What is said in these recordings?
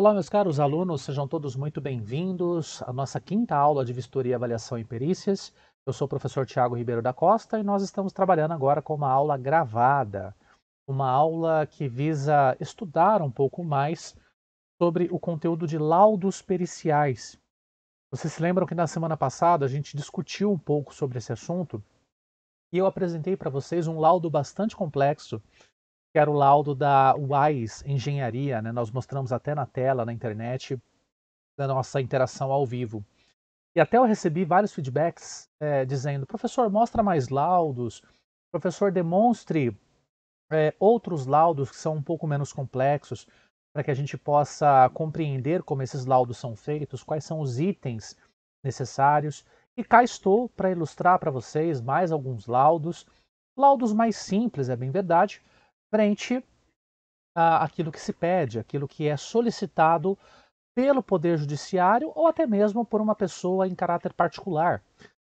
Olá, meus caros alunos, sejam todos muito bem-vindos à nossa quinta aula de Vistoria, Avaliação e Perícias. Eu sou o professor Tiago Ribeiro da Costa e nós estamos trabalhando agora com uma aula gravada, uma aula que visa estudar um pouco mais sobre o conteúdo de laudos periciais. Vocês se lembram que na semana passada a gente discutiu um pouco sobre esse assunto e eu apresentei para vocês um laudo bastante complexo, que era o laudo da Wise Engenharia, né? Nós mostramos até na tela, na internet, da nossa interação ao vivo. E até eu recebi vários feedbacks dizendo: professor, mostra mais laudos, professor, demonstre outros laudos que são um pouco menos complexos, para que a gente possa compreender como esses laudos são feitos, quais são os itens necessários. E cá estou para ilustrar para vocês mais alguns laudos, laudos mais simples, é bem verdade, frente àquilo que se pede, aquilo que é solicitado pelo Poder Judiciário ou até mesmo por uma pessoa em caráter particular.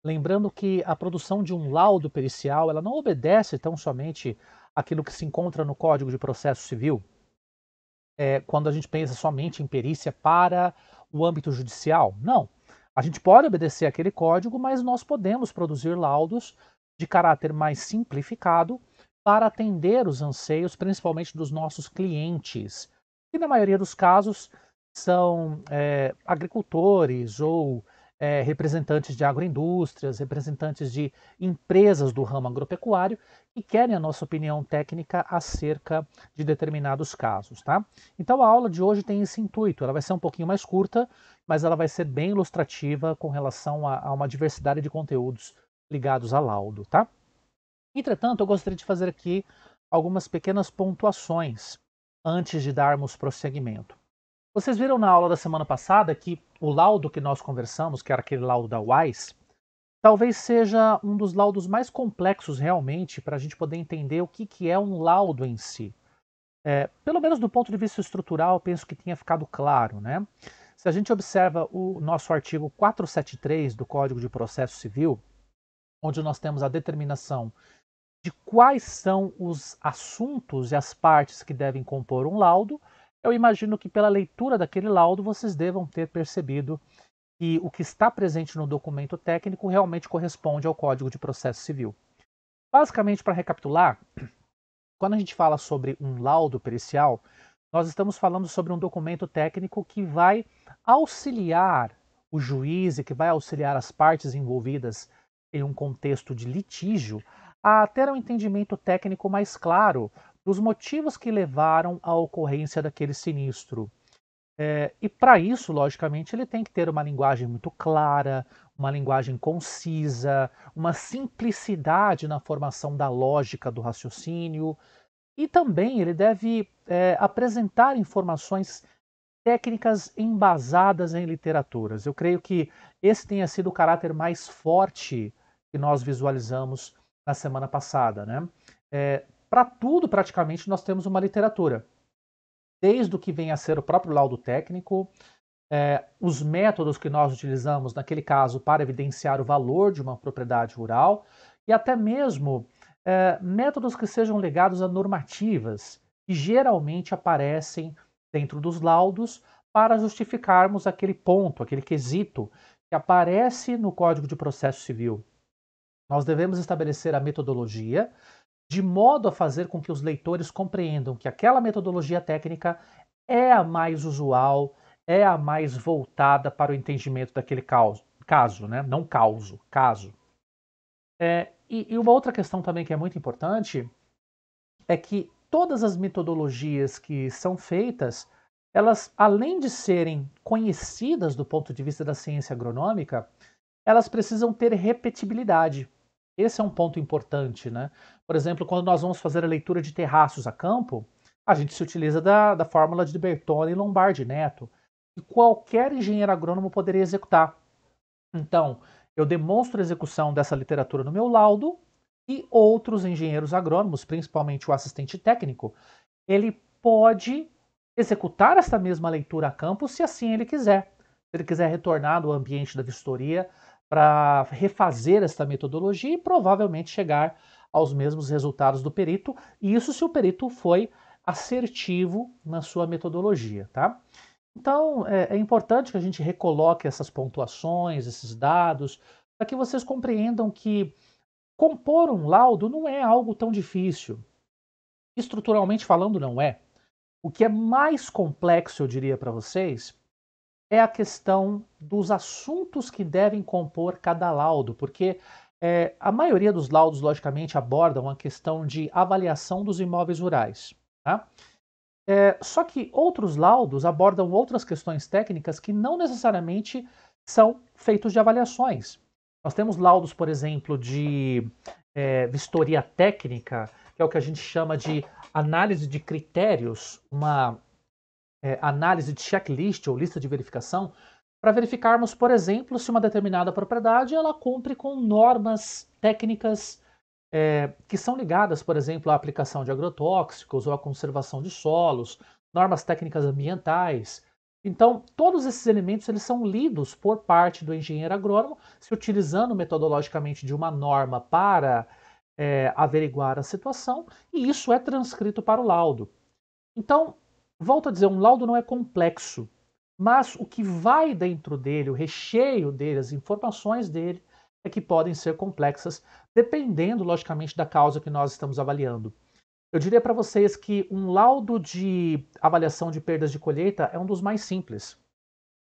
Lembrando que a produção de um laudo pericial ela não obedece tão somente àquilo que se encontra no Código de Processo Civil, quando a gente pensa somente em perícia para o âmbito judicial. Não. A gente pode obedecer aquele código, mas nós podemos produzir laudos de caráter mais simplificado para atender os anseios, principalmente dos nossos clientes, que na maioria dos casos são agricultores ou representantes de agroindústrias, representantes de empresas do ramo agropecuário que querem a nossa opinião técnica acerca de determinados casos, tá? Então a aula de hoje tem esse intuito, ela vai ser um pouquinho mais curta, mas ela vai ser bem ilustrativa com relação a uma diversidade de conteúdos ligados a laudo, tá? Entretanto, eu gostaria de fazer aqui algumas pequenas pontuações antes de darmos prosseguimento. Vocês viram na aula da semana passada que o laudo que nós conversamos, que era aquele laudo da WISE, talvez seja um dos laudos mais complexos realmente para a gente poder entender o que é um laudo em si. Pelo menos do ponto de vista estrutural, eu penso que tenha ficado claro, né? Se a gente observa o nosso artigo 473 do Código de Processo Civil, onde nós temos a determinação de quais são os assuntos e as partes que devem compor um laudo, eu imagino que pela leitura daquele laudo vocês devam ter percebido que o que está presente no documento técnico realmente corresponde ao Código de Processo Civil. Basicamente, para recapitular, quando a gente fala sobre um laudo pericial, nós estamos falando sobre um documento técnico que vai auxiliar o juiz e que vai auxiliar as partes envolvidas em um contexto de litígio a ter um entendimento técnico mais claro dos motivos que levaram à ocorrência daquele sinistro. E para isso, logicamente, ele tem que ter uma linguagem muito clara, uma linguagem concisa, uma simplicidade na formação da lógica do raciocínio, e também ele deve apresentar informações técnicas embasadas em literaturas. Eu creio que esse tenha sido o caráter mais forte que nós visualizamos na semana passada, né? Para tudo, praticamente, nós temos uma literatura. Desde o que vem a ser o próprio laudo técnico, os métodos que nós utilizamos, naquele caso, para evidenciar o valor de uma propriedade rural, e até mesmo métodos que sejam ligados a normativas, que geralmente aparecem dentro dos laudos para justificarmos aquele ponto, aquele quesito que aparece no Código de Processo Civil. Nós devemos estabelecer a metodologia de modo a fazer com que os leitores compreendam que aquela metodologia técnica é a mais usual, é a mais voltada para o entendimento daquele caso, né? Não causo, caso. E uma outra questão também que é muito importante é que todas as metodologias que são feitas, elas, além de serem conhecidas do ponto de vista da ciência agronômica, elas precisam ter repetibilidade. Esse é um ponto importante, né? Por exemplo, quando nós vamos fazer a leitura de terraços a campo, a gente se utiliza da fórmula de Bertone e Lombardi Neto, que qualquer engenheiro agrônomo poderia executar. Então, eu demonstro a execução dessa literatura no meu laudo e outros engenheiros agrônomos, principalmente o assistente técnico, ele pode executar essa mesma leitura a campo se assim ele quiser. Se ele quiser retornar do ambiente da vistoria para refazer esta metodologia e provavelmente chegar aos mesmos resultados do perito, e isso se o perito foi assertivo na sua metodologia, tá? Então, é importante que a gente recoloque essas pontuações, esses dados, para que vocês compreendam que compor um laudo não é algo tão difícil. Estruturalmente falando, não é. O que é mais complexo, eu diria para vocês, é a questão dos assuntos que devem compor cada laudo, porque a maioria dos laudos, logicamente, abordam a questão de avaliação dos imóveis rurais. Tá? Só que outros laudos abordam outras questões técnicas que não necessariamente são feitos de avaliações. Nós temos laudos, por exemplo, de vistoria técnica, que é o que a gente chama de análise de critérios, uma análise de checklist ou lista de verificação, para verificarmos, por exemplo, se uma determinada propriedade ela cumpre com normas técnicas que são ligadas, por exemplo, à aplicação de agrotóxicos ou à conservação de solos, normas técnicas ambientais. Então, todos esses elementos eles são lidos por parte do engenheiro agrônomo, se utilizando metodologicamente de uma norma para averiguar a situação, e isso é transcrito para o laudo. Então, volto a dizer, um laudo não é complexo, mas o que vai dentro dele, o recheio dele, as informações dele, é que podem ser complexas, dependendo, logicamente, da causa que nós estamos avaliando. Eu diria para vocês que um laudo de avaliação de perdas de colheita é um dos mais simples,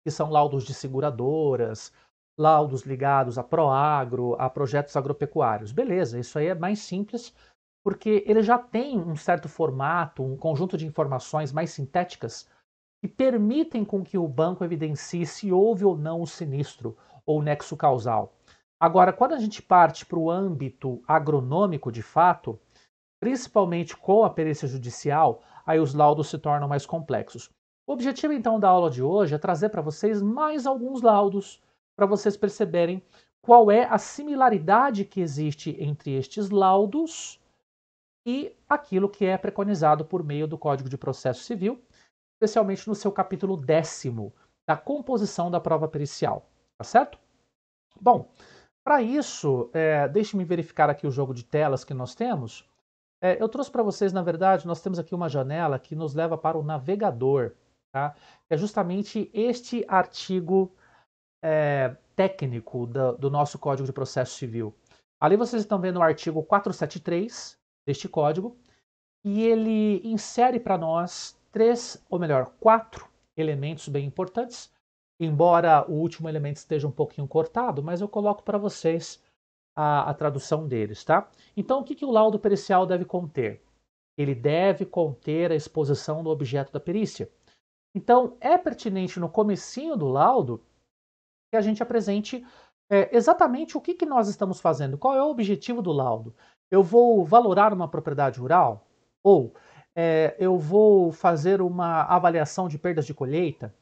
que são laudos de seguradoras, laudos ligados a Proagro, a projetos agropecuários. Beleza, isso aí é mais simples, porque ele já tem um certo formato, um conjunto de informações mais sintéticas que permitem com que o banco evidencie se houve ou não o sinistro ou o nexo causal. Agora, quando a gente parte para o âmbito agronômico de fato, principalmente com a perícia judicial, aí os laudos se tornam mais complexos. O objetivo então da aula de hoje é trazer para vocês mais alguns laudos para vocês perceberem qual é a similaridade que existe entre estes laudos e aquilo que é preconizado por meio do Código de Processo Civil, especialmente no seu capítulo 10º, da composição da prova pericial, tá certo? Bom, para isso, deixe-me verificar aqui o jogo de telas que nós temos. Eu trouxe para vocês, na verdade, nós temos aqui uma janela que nos leva para o navegador, tá? É justamente este artigo técnico do nosso Código de Processo Civil. Ali vocês estão vendo o artigo 473 deste código, e ele insere para nós quatro elementos bem importantes, embora o último elemento esteja um pouquinho cortado, mas eu coloco para vocês a tradução deles, tá? Então, o que o laudo pericial deve conter? Ele deve conter a exposição do objeto da perícia. Então, é pertinente no comecinho do laudo que a gente apresente exatamente o que nós estamos fazendo, qual é o objetivo do laudo. Eu vou valorar uma propriedade rural? Ou eu vou fazer uma avaliação de perdas de colheita?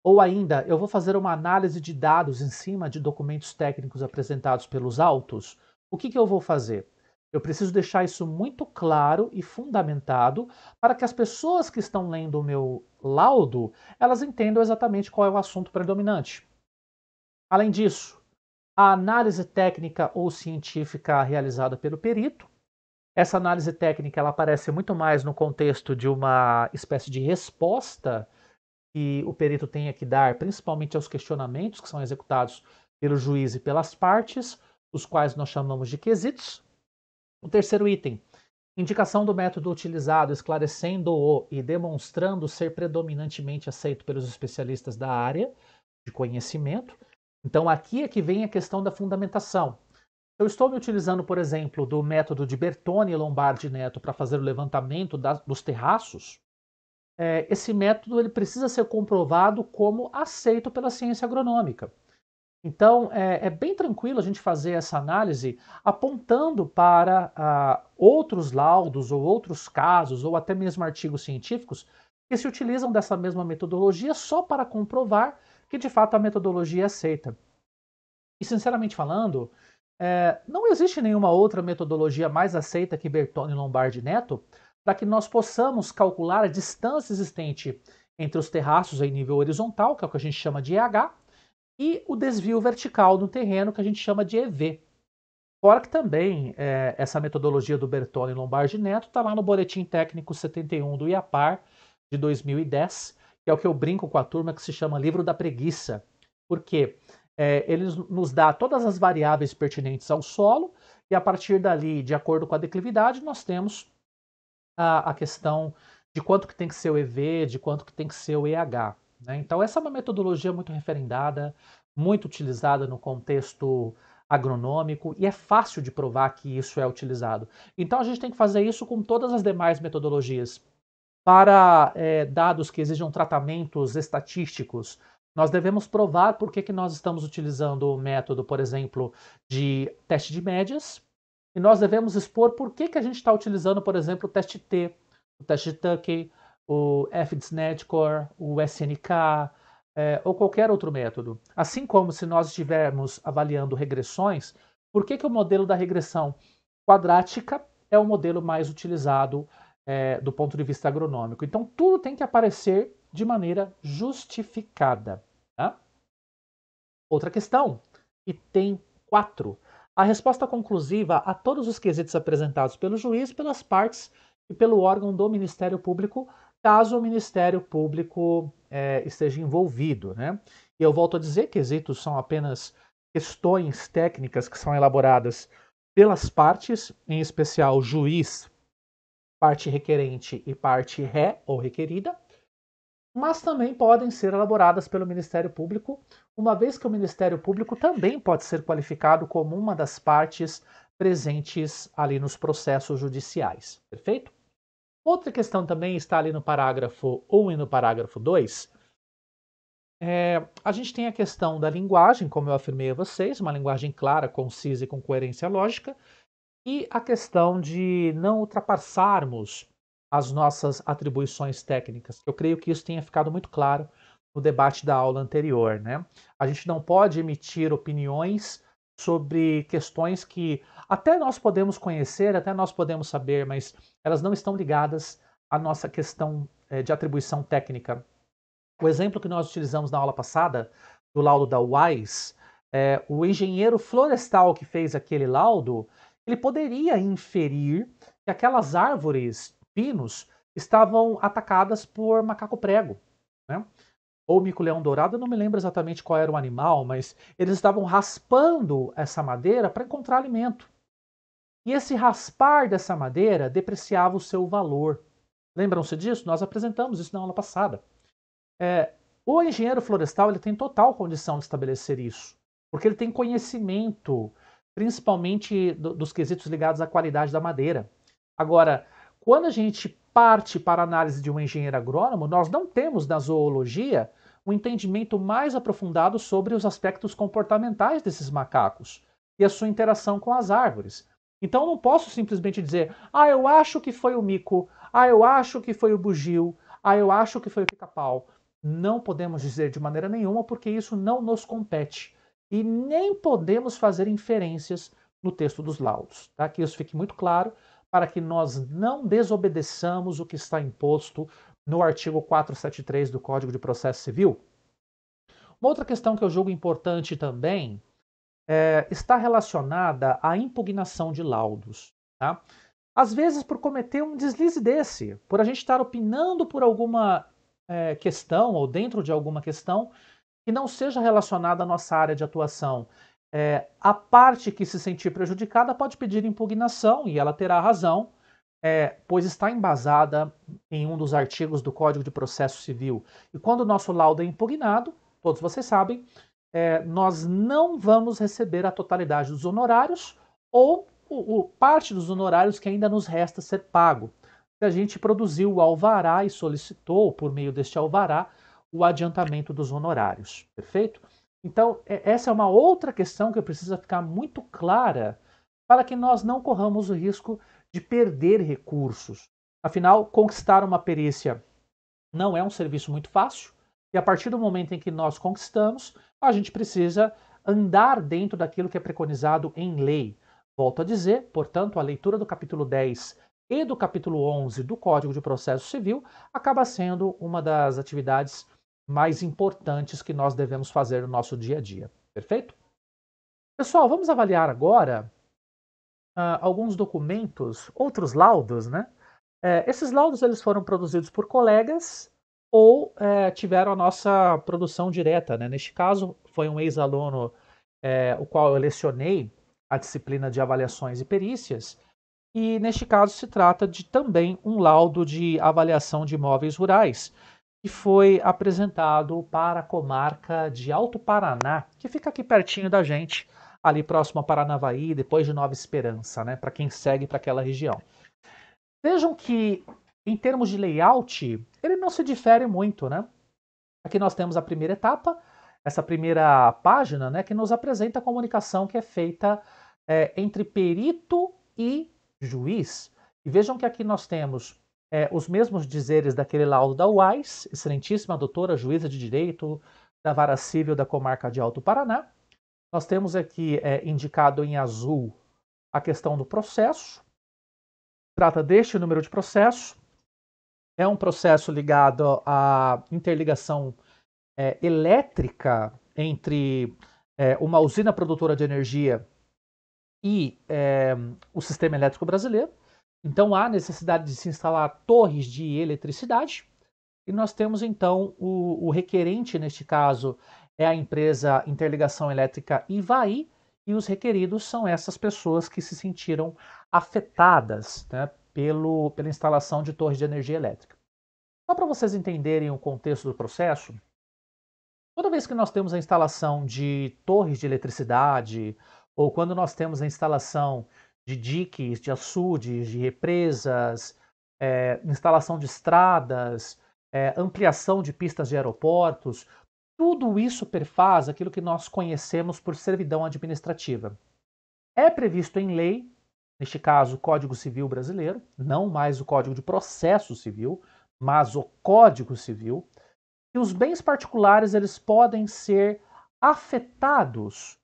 Ou ainda, eu vou fazer uma análise de dados em cima de documentos técnicos apresentados pelos autos? O que eu vou fazer? Eu preciso deixar isso muito claro e fundamentado para que as pessoas que estão lendo o meu laudo, elas entendam exatamente qual é o assunto predominante. Além disso, a análise técnica ou científica realizada pelo perito. Essa análise técnica ela aparece muito mais no contexto de uma espécie de resposta que o perito tenha que dar, principalmente aos questionamentos que são executados pelo juiz e pelas partes, os quais nós chamamos de quesitos. O terceiro item, indicação do método utilizado, esclarecendo-o e demonstrando ser predominantemente aceito pelos especialistas da área de conhecimento. Então aqui é que vem a questão da fundamentação. Eu estou me utilizando, por exemplo, do método de Bertone e Lombardi Neto para fazer o levantamento dos terraços. Esse método ele precisa ser comprovado como aceito pela ciência agronômica. Então, é bem tranquilo a gente fazer essa análise apontando para outros laudos ou outros casos, ou até mesmo artigos científicos, que se utilizam dessa mesma metodologia só para comprovar que de fato a metodologia é aceita. E sinceramente falando, não existe nenhuma outra metodologia mais aceita que Bertone e Lombardi Neto para que nós possamos calcular a distância existente entre os terraços em nível horizontal, que é o que a gente chama de EH, e o desvio vertical no terreno, que a gente chama de EV. Fora que também essa metodologia do Bertone e Lombardi Neto está lá no Boletim Técnico 71 do IAPAR de 2010, que é o que eu brinco com a turma, que se chama livro da preguiça. Por quê? Ele nos dá todas as variáveis pertinentes ao solo, e a partir dali, de acordo com a declividade, nós temos a questão de quanto que tem que ser o EV, de quanto que tem que ser o EH. Né? Então essa é uma metodologia muito referendada, muito utilizada no contexto agronômico, e é fácil de provar que isso é utilizado. Então a gente tem que fazer isso com todas as demais metodologias. Para dados que exijam tratamentos estatísticos, nós devemos provar por que nós estamos utilizando o método, por exemplo, de teste de médias, e nós devemos expor por que a gente está utilizando, por exemplo, o teste T, o teste de Tukey, o FDSNetScore, o SNK, ou qualquer outro método. Assim como se nós estivermos avaliando regressões, por que o modelo da regressão quadrática é o modelo mais utilizado do ponto de vista agronômico. Então, tudo tem que aparecer de maneira justificada. Tá? Outra questão, item 4. A resposta conclusiva a todos os quesitos apresentados pelo juiz, pelas partes e pelo órgão do Ministério Público, caso o Ministério Público esteja envolvido. Né? E eu volto a dizer, quesitos são apenas questões técnicas que são elaboradas pelas partes, em especial juiz, parte requerente e parte ré ou requerida, mas também podem ser elaboradas pelo Ministério Público, uma vez que o Ministério Público também pode ser qualificado como uma das partes presentes ali nos processos judiciais. Perfeito? Outra questão também está ali no parágrafo 1 e no parágrafo 2. A gente tem a questão da linguagem, como eu afirmei a vocês, uma linguagem clara, concisa e com coerência lógica, e a questão de não ultrapassarmos as nossas atribuições técnicas. Eu creio que isso tenha ficado muito claro no debate da aula anterior. Né? A gente não pode emitir opiniões sobre questões que até nós podemos conhecer, até nós podemos saber, mas elas não estão ligadas à nossa questão de atribuição técnica. O exemplo que nós utilizamos na aula passada, do laudo da UAS, o engenheiro florestal que fez aquele laudo, ele poderia inferir que aquelas árvores, pinos, estavam atacadas por macaco-prego, né? Ou mico-leão dourado, eu não me lembro exatamente qual era o animal, mas eles estavam raspando essa madeira para encontrar alimento. E esse raspar dessa madeira depreciava o seu valor. Lembram-se disso? Nós apresentamos isso na aula passada. O engenheiro florestal ele tem total condição de estabelecer isso, porque ele tem conhecimento, principalmente dos quesitos ligados à qualidade da madeira. Agora, quando a gente parte para a análise de um engenheiro agrônomo, nós não temos na zoologia um entendimento mais aprofundado sobre os aspectos comportamentais desses macacos e a sua interação com as árvores. Então eu não posso simplesmente dizer, eu acho que foi o mico, eu acho que foi o bugio, eu acho que foi o pica-pau. Não podemos dizer de maneira nenhuma, porque isso não nos compete. E nem podemos fazer inferências no texto dos laudos. Tá? Que isso fique muito claro, para que nós não desobedeçamos o que está imposto no artigo 473 do Código de Processo Civil. Uma outra questão que eu julgo importante também está relacionada à impugnação de laudos. Tá? Às vezes, por cometer um deslize desse, por a gente estar opinando por alguma questão ou dentro de alguma questão que não seja relacionada à nossa área de atuação, a parte que se sentir prejudicada pode pedir impugnação e ela terá razão, pois está embasada em um dos artigos do Código de Processo Civil. E quando o nosso laudo é impugnado, todos vocês sabem, nós não vamos receber a totalidade dos honorários ou parte dos honorários que ainda nos resta ser pago. A gente produziu o alvará e solicitou, por meio deste alvará, o adiantamento dos honorários. Perfeito? Então, essa é uma outra questão que precisa ficar muito clara para que nós não corramos o risco de perder recursos. Afinal, conquistar uma perícia não é um serviço muito fácil, e a partir do momento em que nós conquistamos, a gente precisa andar dentro daquilo que é preconizado em lei. Volto a dizer, portanto, a leitura do capítulo 10 e do capítulo 11 do Código de Processo Civil acaba sendo uma das atividades mais importantes que nós devemos fazer no nosso dia a dia. Perfeito? Pessoal, vamos avaliar agora alguns documentos, outros laudos, né? Esses laudos eles foram produzidos por colegas ou tiveram a nossa produção direta, né? Neste caso, foi um ex-aluno, o qual eu lecionei a disciplina de avaliações e perícias, e neste caso se trata de também um laudo de avaliação de imóveis rurais, que foi apresentado para a comarca de Alto Paraná, que fica aqui pertinho da gente, ali próximo a Paranavaí, depois de Nova Esperança, né? Para quem segue para aquela região. Vejam que, em termos de layout, ele não se difere muito, né? Aqui nós temos a primeira etapa, essa primeira página, né, que nos apresenta a comunicação que é feita entre perito e juiz. E vejam que aqui nós temos os mesmos dizeres daquele laudo da UAS, excelentíssima doutora juíza de direito da Vara Civil da Comarca de Alto Paraná. Nós temos aqui indicado em azul a questão do processo. Trata deste número de processo. É um processo ligado à interligação elétrica entre uma usina produtora de energia e o sistema elétrico brasileiro. Então há necessidade de se instalar torres de eletricidade. E nós temos então o requerente, neste caso, é a empresa Interligação Elétrica Ivaí, e os requeridos são essas pessoas que se sentiram afetadas, né, pela instalação de torres de energia elétrica. Só para vocês entenderem o contexto do processo, toda vez que nós temos a instalação de torres de eletricidade, ou quando nós temos a instalação de diques, de açudes, de represas, instalação de estradas, ampliação de pistas de aeroportos, tudo isso perfaz aquilo que nós conhecemos por servidão administrativa. É previsto em lei, neste caso o Código Civil Brasileiro, não mais o Código de Processo Civil, mas o Código Civil, que os bens particulares eles podem ser afetados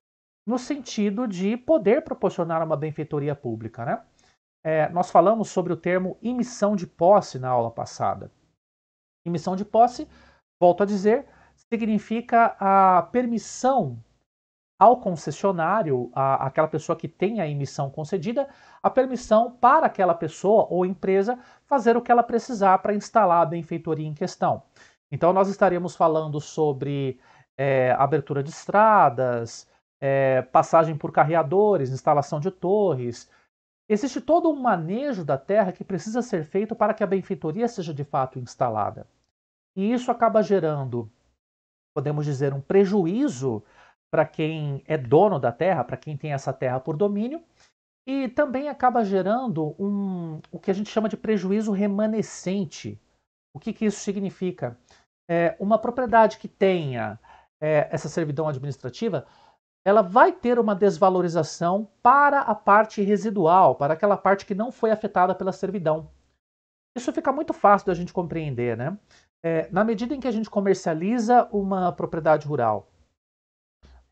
no sentido de poder proporcionar uma benfeitoria pública, né? Nós falamos sobre o termo emissão de posse na aula passada. Emissão de posse, volto a dizer, significa a permissão ao concessionário, aquela pessoa que tem a emissão concedida, a permissão para aquela pessoa ou empresa fazer o que ela precisar para instalar a benfeitoria em questão. Então, nós estaremos falando sobre abertura de estradas, passagem por carreadores, instalação de torres. Existe todo um manejo da terra que precisa ser feito para que a benfeitoria seja de fato instalada. E isso acaba gerando, podemos dizer, um prejuízo para quem é dono da terra, para quem tem essa terra por domínio, e também acaba gerando o que a gente chama de prejuízo remanescente. O que isso significa? Uma propriedade que tenha essa servidão administrativa, ela vai ter uma desvalorização para a parte residual, para aquela parte que não foi afetada pela servidão. Isso fica muito fácil da gente compreender, né? Na medida em que a gente comercializa uma propriedade rural,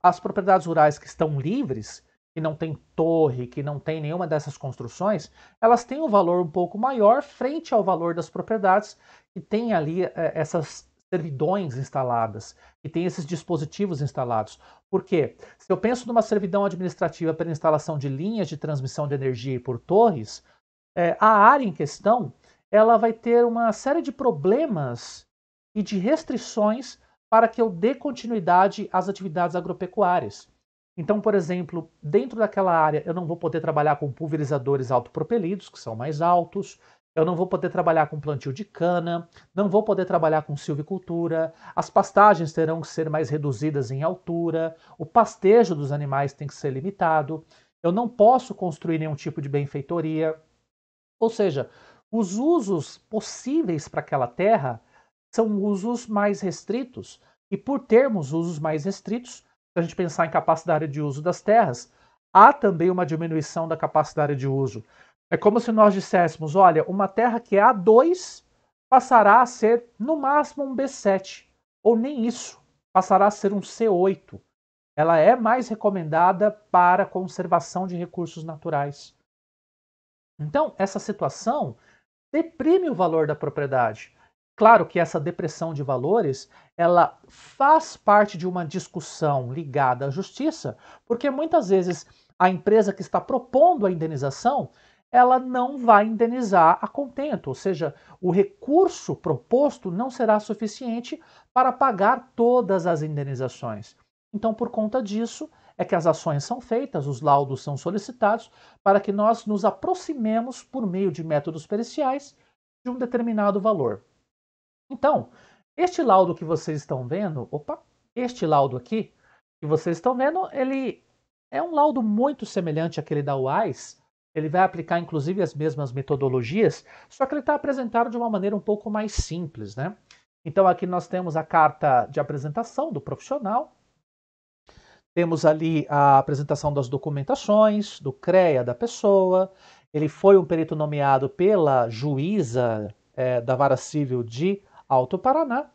as propriedades rurais que estão livres, que não tem torre, que não tem nenhuma dessas construções, elas têm um valor um pouco maior frente ao valor das propriedades que têm ali essas servidões instaladas, que têm esses dispositivos instalados. Por quê? Se eu penso numa servidão administrativa para instalação de linhas de transmissão de energia por torres, a área em questão ela vai ter uma série de problemas e de restrições para que eu dê continuidade às atividades agropecuárias. Então, por exemplo, dentro daquela área eu não vou poder trabalhar com pulverizadores autopropelidos, que são mais altos, eu não vou poder trabalhar com plantio de cana, não vou poder trabalhar com silvicultura, as pastagens terão que ser mais reduzidas em altura, o pastejo dos animais tem que ser limitado, eu não posso construir nenhum tipo de benfeitoria. Ou seja, os usos possíveis para aquela terra são usos mais restritos. E por termos usos mais restritos, se a gente pensar em capacidade de uso das terras, há também uma diminuição da capacidade de uso. É como se nós disséssemos, olha, uma terra que é A2 passará a ser no máximo um B7, ou nem isso, passará a ser um C8. Ela é mais recomendada para conservação de recursos naturais. Então, essa situação deprime o valor da propriedade. Claro que essa depressão de valores, ela faz parte de uma discussão ligada à justiça, porque muitas vezes a empresa que está propondo a indenização, ela não vai indenizar a contento, ou seja, o recurso proposto não será suficiente para pagar todas as indenizações. Então, por conta disso, é que as ações são feitas, os laudos são solicitados, para que nós nos aproximemos, por meio de métodos periciais, de um determinado valor. Então, este laudo que vocês estão vendo, este laudo aqui, que vocês estão vendo, ele é um laudo muito semelhante àquele da UAS. Ele vai aplicar inclusive as mesmas metodologias, só que ele está apresentado de uma maneira um pouco mais simples, né? Então aqui nós temos a carta de apresentação do profissional, temos ali a apresentação das documentações, do CREA da pessoa, ele foi um perito nomeado pela juíza da Vara Civil de Alto Paraná,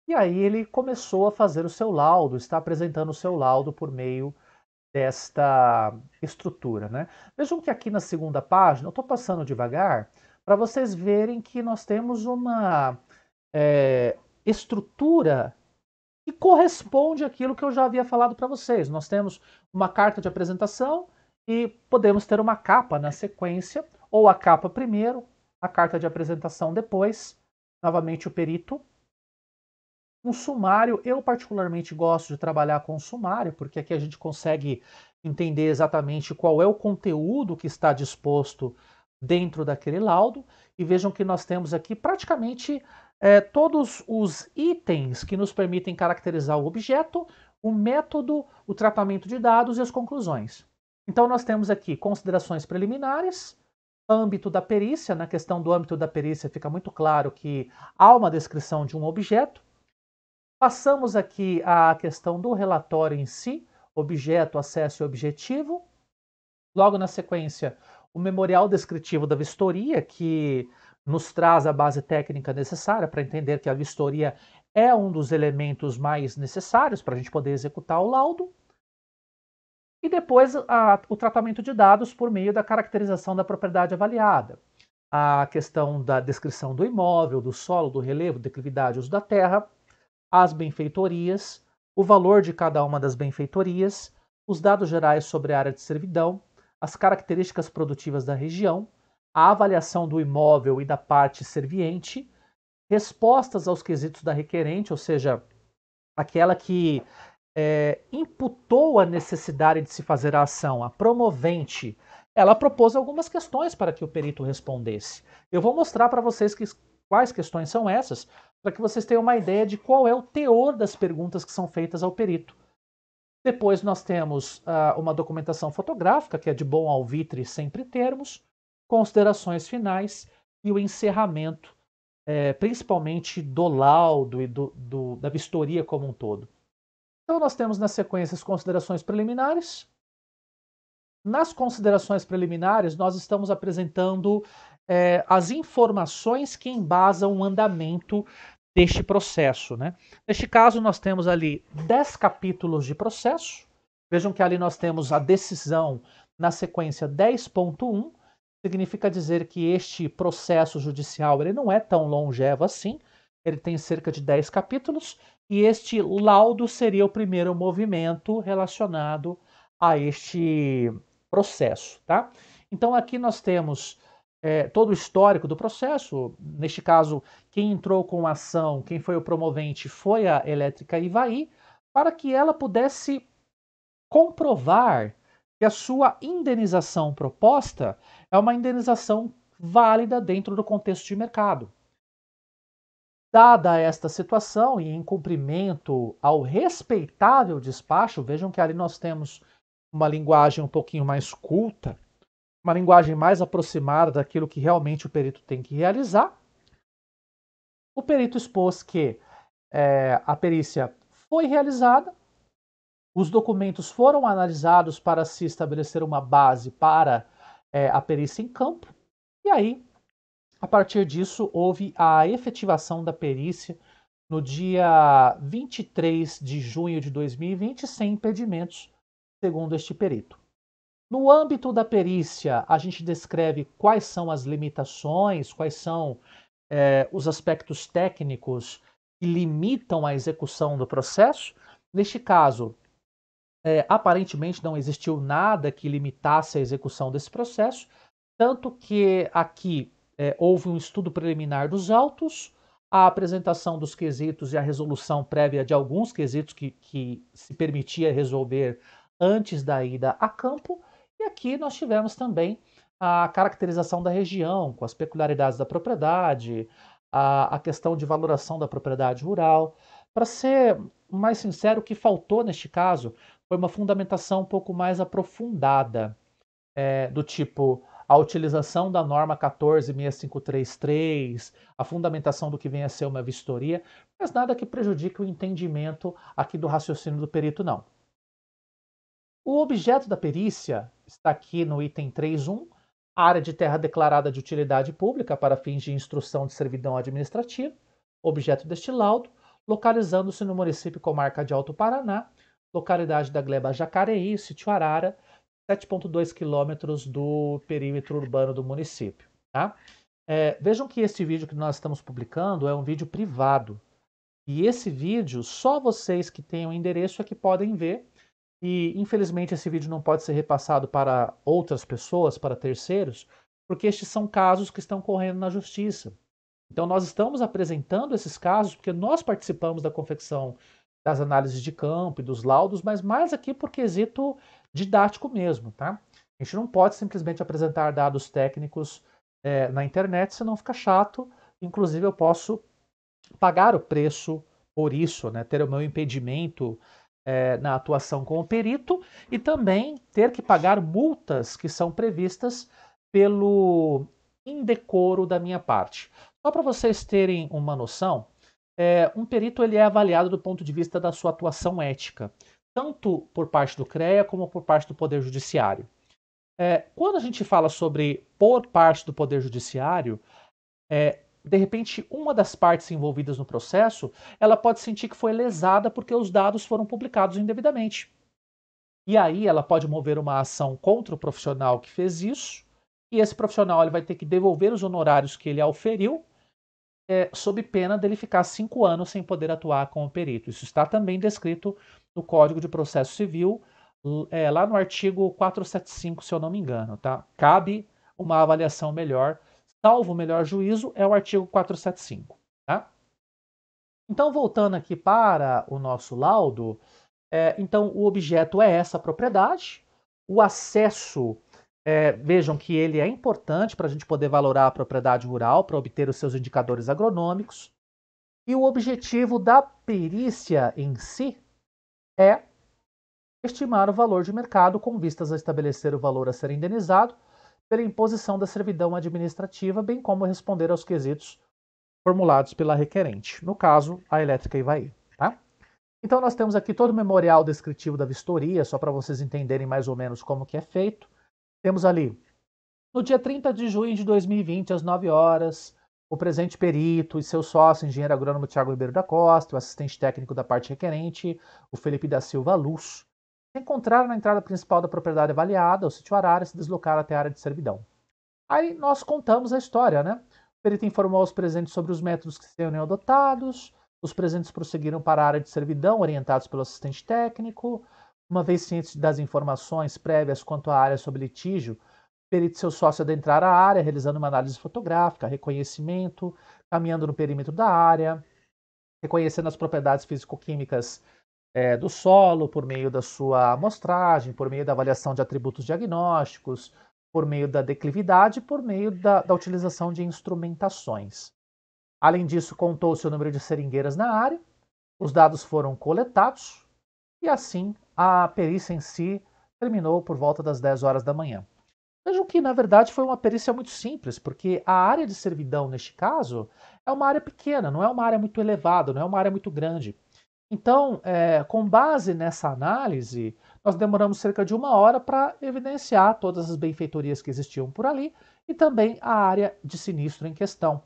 e aí ele começou a fazer o seu laudo, está apresentando o seu laudo por meio desta estrutura, né? Vejam que aqui na segunda página, eu estou passando devagar, para vocês verem que nós temos uma estrutura que corresponde àquilo que eu já havia falado para vocês. Nós temos uma carta de apresentação e podemos ter uma capa na sequência, ou a capa primeiro, a carta de apresentação depois, novamente o perito. Um sumário, eu particularmente gosto de trabalhar com sumário, porque aqui a gente consegue entender exatamente qual é o conteúdo que está disposto dentro daquele laudo. E vejam que nós temos aqui praticamente todos os itens que nos permitem caracterizar o objeto, o método, o tratamento de dados e as conclusões. Então nós temos aqui considerações preliminares, âmbito da perícia. Na questão do âmbito da perícia fica muito claro que há uma descrição de um objeto. Passamos aqui à questão do relatório em si, objeto, acesso e objetivo. Logo na sequência, o memorial descritivo da vistoria, que nos traz a base técnica necessária para entender que a vistoria é um dos elementos mais necessários para a gente poder executar o laudo. E depois o tratamento de dados por meio da caracterização da propriedade avaliada. A questão da descrição do imóvel, do solo, do relevo, declividade, uso da terra, as benfeitorias, o valor de cada uma das benfeitorias, os dados gerais sobre a área de servidão, as características produtivas da região, a avaliação do imóvel e da parte serviente, respostas aos quesitos da requerente, ou seja, aquela que imputou a necessidade de se fazer a ação, a promovente, ela propôs algumas questões para que o perito respondesse. Eu vou mostrar para vocês quais questões são essas, para que vocês tenham uma ideia de qual é o teor das perguntas que são feitas ao perito. Depois nós temos uma documentação fotográfica, que é de bom alvitre sempre termos, considerações finais e o encerramento, principalmente do laudo e da vistoria como um todo. Então nós temos na sequência as considerações preliminares. Nas considerações preliminares, nós estamos apresentando as informações que embasam o andamento deste processo, né? Neste caso, nós temos ali 10 capítulos de processo. Vejam que ali nós temos a decisão na sequência 10.1. Significa dizer que este processo judicial ele não é tão longevo assim. Ele tem cerca de 10 capítulos. E este laudo seria o primeiro movimento relacionado a este processo, tá? Então aqui nós temos todo o histórico do processo. Neste caso, quem entrou com a ação, quem foi o promovente foi a Elétrica Ivaí, para que ela pudesse comprovar que a sua indenização proposta é uma indenização válida dentro do contexto de mercado. Dada esta situação e em cumprimento ao respeitável despacho, vejam que ali nós temos uma linguagem um pouquinho mais culta, uma linguagem mais aproximada daquilo que realmente o perito tem que realizar. O perito expôs que a perícia foi realizada, os documentos foram analisados para se estabelecer uma base para a perícia em campo, e aí, a partir disso, houve a efetivação da perícia no dia 23 de junho de 2020, sem impedimentos, segundo este perito. No âmbito da perícia, a gente descreve quais são as limitações, quais são os aspectos técnicos que limitam a execução do processo. Neste caso, aparentemente não existiu nada que limitasse a execução desse processo, Tanto que aqui houve um estudo preliminar dos autos, a apresentação dos quesitos e a resolução prévia de alguns quesitos que se permitia resolver antes da ida a campo, e aqui nós tivemos também a caracterização da região, com as peculiaridades da propriedade, a questão de valoração da propriedade rural. Para ser mais sincero, o que faltou neste caso foi uma fundamentação um pouco mais aprofundada, do tipo a utilização da norma 14.6533, a fundamentação do que vem a ser uma vistoria, mas nada que prejudique o entendimento aqui do raciocínio do perito, não. O objeto da perícia está aqui no item 3.1, área de terra declarada de utilidade pública para fins de instrução de servidão administrativa, objeto deste laudo, localizando-se no município comarca de Alto Paraná, localidade da Gleba Jacareí, sítio Arara, 7,2 quilômetros do perímetro urbano do município. Tá? Vejam que esse vídeo que nós estamos publicando é um vídeo privado. E esse vídeo, só vocês que têm o endereço é que podem ver. E, infelizmente, esse vídeo não pode ser repassado para outras pessoas, para terceiros, porque estes são casos que estão correndo na justiça. Então, nós estamos apresentando esses casos porque nós participamos da confecção das análises de campo e dos laudos, mas mais aqui por quesito didático mesmo, tá? A gente não pode simplesmente apresentar dados técnicos na internet, senão fica chato. Inclusive, eu posso pagar o preço por isso, né? Ter o meu impedimento na atuação com o perito e também ter que pagar multas que são previstas pelo indecoro da minha parte. Só para vocês terem uma noção, um perito ele é avaliado do ponto de vista da sua atuação ética, tanto por parte do CREA como por parte do Poder Judiciário. Quando a gente fala sobre por parte do Poder Judiciário, de repente, uma das partes envolvidas no processo, ela pode sentir que foi lesada porque os dados foram publicados indevidamente. E aí ela pode mover uma ação contra o profissional que fez isso, e esse profissional ele vai ter que devolver os honorários que ele auferiu, sob pena dele ficar 5 anos sem poder atuar como perito. Isso está também descrito no Código de Processo Civil, lá no artigo 475, se eu não me engano. Tá? Cabe uma avaliação melhor, salvo o melhor juízo, é o artigo 475. Tá? Então, voltando aqui para o nosso laudo, então o objeto é essa propriedade, o acesso, vejam que ele é importante para a gente poder valorar a propriedade rural, para obter os seus indicadores agronômicos, e o objetivo da perícia em si é estimar o valor de mercado com vistas a estabelecer o valor a ser indenizado pela imposição da servidão administrativa, bem como responder aos quesitos formulados pela requerente, no caso, a Elétrica Ivaí. Tá? Então nós temos aqui todo o memorial descritivo da vistoria, só para vocês entenderem mais ou menos como que é feito. Temos ali, no dia 30 de junho de 2020, às 9 horas, o presente perito e seu sócio, engenheiro agrônomo Tiago Ribeiro da Costa, o assistente técnico da parte requerente, o Felipe da Silva Luz, se encontraram na entrada principal da propriedade avaliada, o sítio Arara, e se deslocaram até a área de servidão. Aí nós contamos a história, né? O perito informou aos presentes sobre os métodos que seriam adotados, os presentes prosseguiram para a área de servidão, orientados pelo assistente técnico. Uma vez cientes das informações prévias quanto à área sob litígio, o perito e seu sócio adentraram a área, realizando uma análise fotográfica, reconhecimento, caminhando no perímetro da área, reconhecendo as propriedades físico-químicas do solo por meio da sua amostragem, por meio da avaliação de atributos diagnósticos, por meio da declividade, por meio da utilização de instrumentações. Além disso, contou-se o número de seringueiras na área, os dados foram coletados e assim a perícia em si terminou por volta das 10 horas da manhã. Vejam que, na verdade, foi uma perícia muito simples, porque a área de servidão, neste caso, é uma área pequena, não é uma área muito elevada, não é uma área muito grande. Então, com base nessa análise, nós demoramos cerca de 1 hora para evidenciar todas as benfeitorias que existiam por ali e também a área de sinistro em questão.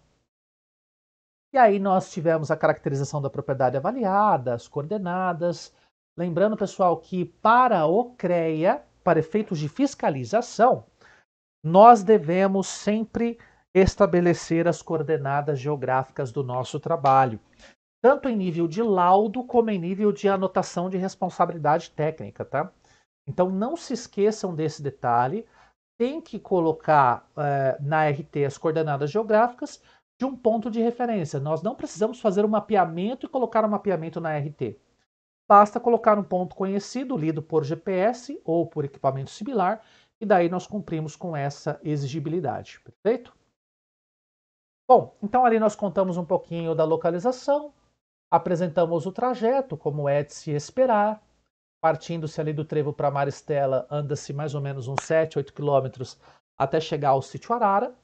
E aí nós tivemos a caracterização da propriedade avaliada, as coordenadas. Lembrando, pessoal, que para o CREA, para efeitos de fiscalização, nós devemos sempre estabelecer as coordenadas geográficas do nosso trabalho, tanto em nível de laudo como em nível de anotação de responsabilidade técnica, tá? Então não se esqueçam desse detalhe. tem que colocar na RT as coordenadas geográficas de um ponto de referência. Nós não precisamos fazer um mapeamento e colocar um mapeamento na RT. Basta colocar um ponto conhecido, lido por GPS ou por equipamento similar, e daí nós cumprimos com essa exigibilidade, perfeito? Bom, então ali nós contamos um pouquinho da localização, apresentamos o trajeto, como é de se esperar. Partindo-se ali do Trevo para Maristela, anda-se mais ou menos uns 7, 8 quilômetros até chegar ao sítio Arara.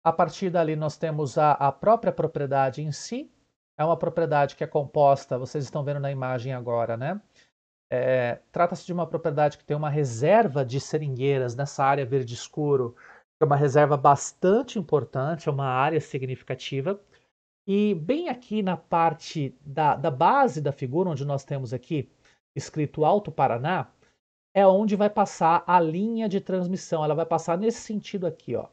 A partir dali nós temos a própria propriedade em si. É uma propriedade que é composta, vocês estão vendo na imagem agora, né? Trata-se de uma propriedade que tem uma reserva de seringueiras nessa área verde escuro, que é uma reserva bastante importante, é uma área significativa. E bem aqui na parte da base da figura, onde nós temos aqui escrito Alto Paraná, é onde vai passar a linha de transmissão. Ela vai passar nesse sentido aqui, ó.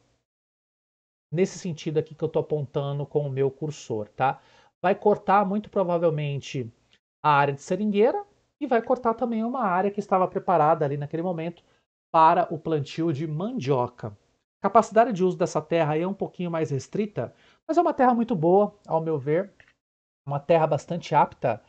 Nesse sentido aqui que eu estou apontando com o meu cursor, tá? Vai cortar muito provavelmente a área de seringueira e vai cortar também uma área que estava preparada ali naquele momento para o plantio de mandioca. A capacidade de uso dessa terra aí é um pouquinho mais restrita, mas é uma terra muito boa, ao meu ver, uma terra bastante apta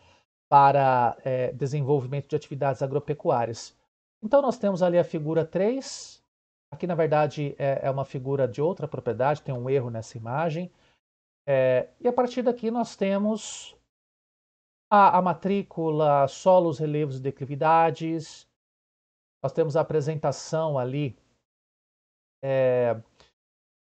para desenvolvimento de atividades agropecuárias. Então nós temos ali a figura 3, aqui na verdade é uma figura de outra propriedade, tem um erro nessa imagem, e a partir daqui nós temos a matrícula, solos, relevos e declividades, nós temos a apresentação ali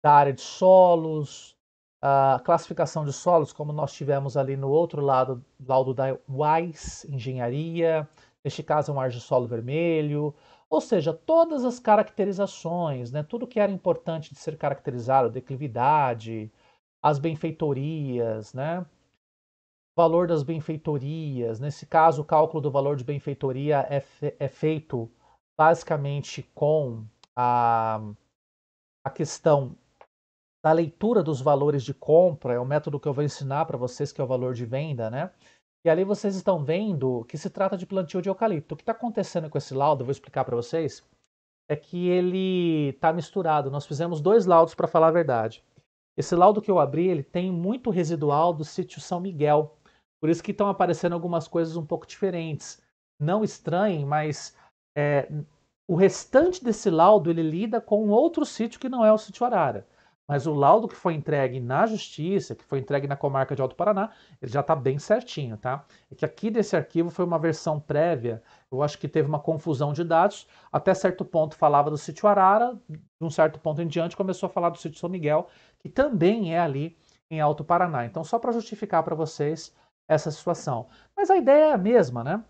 da área de solos, a classificação de solos, como nós tivemos ali no outro lado, laudo da Weiss Engenharia, neste caso é um argissolo vermelho, ou seja, todas as caracterizações, né, tudo que era importante de ser caracterizado, declividade, as benfeitorias, né, valor das benfeitorias, nesse caso o cálculo do valor de benfeitoria é feito basicamente com a questão da leitura dos valores de compra, é o método que eu vou ensinar para vocês, que é o valor de venda, né? E ali vocês estão vendo que se trata de plantio de eucalipto. O que está acontecendo com esse laudo, eu vou explicar para vocês, é que ele está misturado. Nós fizemos 2 laudos para falar a verdade. Esse laudo que eu abri, ele tem muito residual do sítio São Miguel. Por isso que estão aparecendo algumas coisas um pouco diferentes. Não estranhem, mas o restante desse laudo ele lida com outro sítio que não é o sítio Arara. Mas o laudo que foi entregue na Justiça, que foi entregue na comarca de Alto Paraná, ele já está bem certinho, tá? É que aqui desse arquivo foi uma versão prévia, eu acho que teve uma confusão de dados, até certo ponto falava do sítio Arara, de um certo ponto em diante começou a falar do sítio São Miguel, que também é ali em Alto Paraná. Então, só para justificar para vocês essa situação. Mas a ideia é a mesma, né?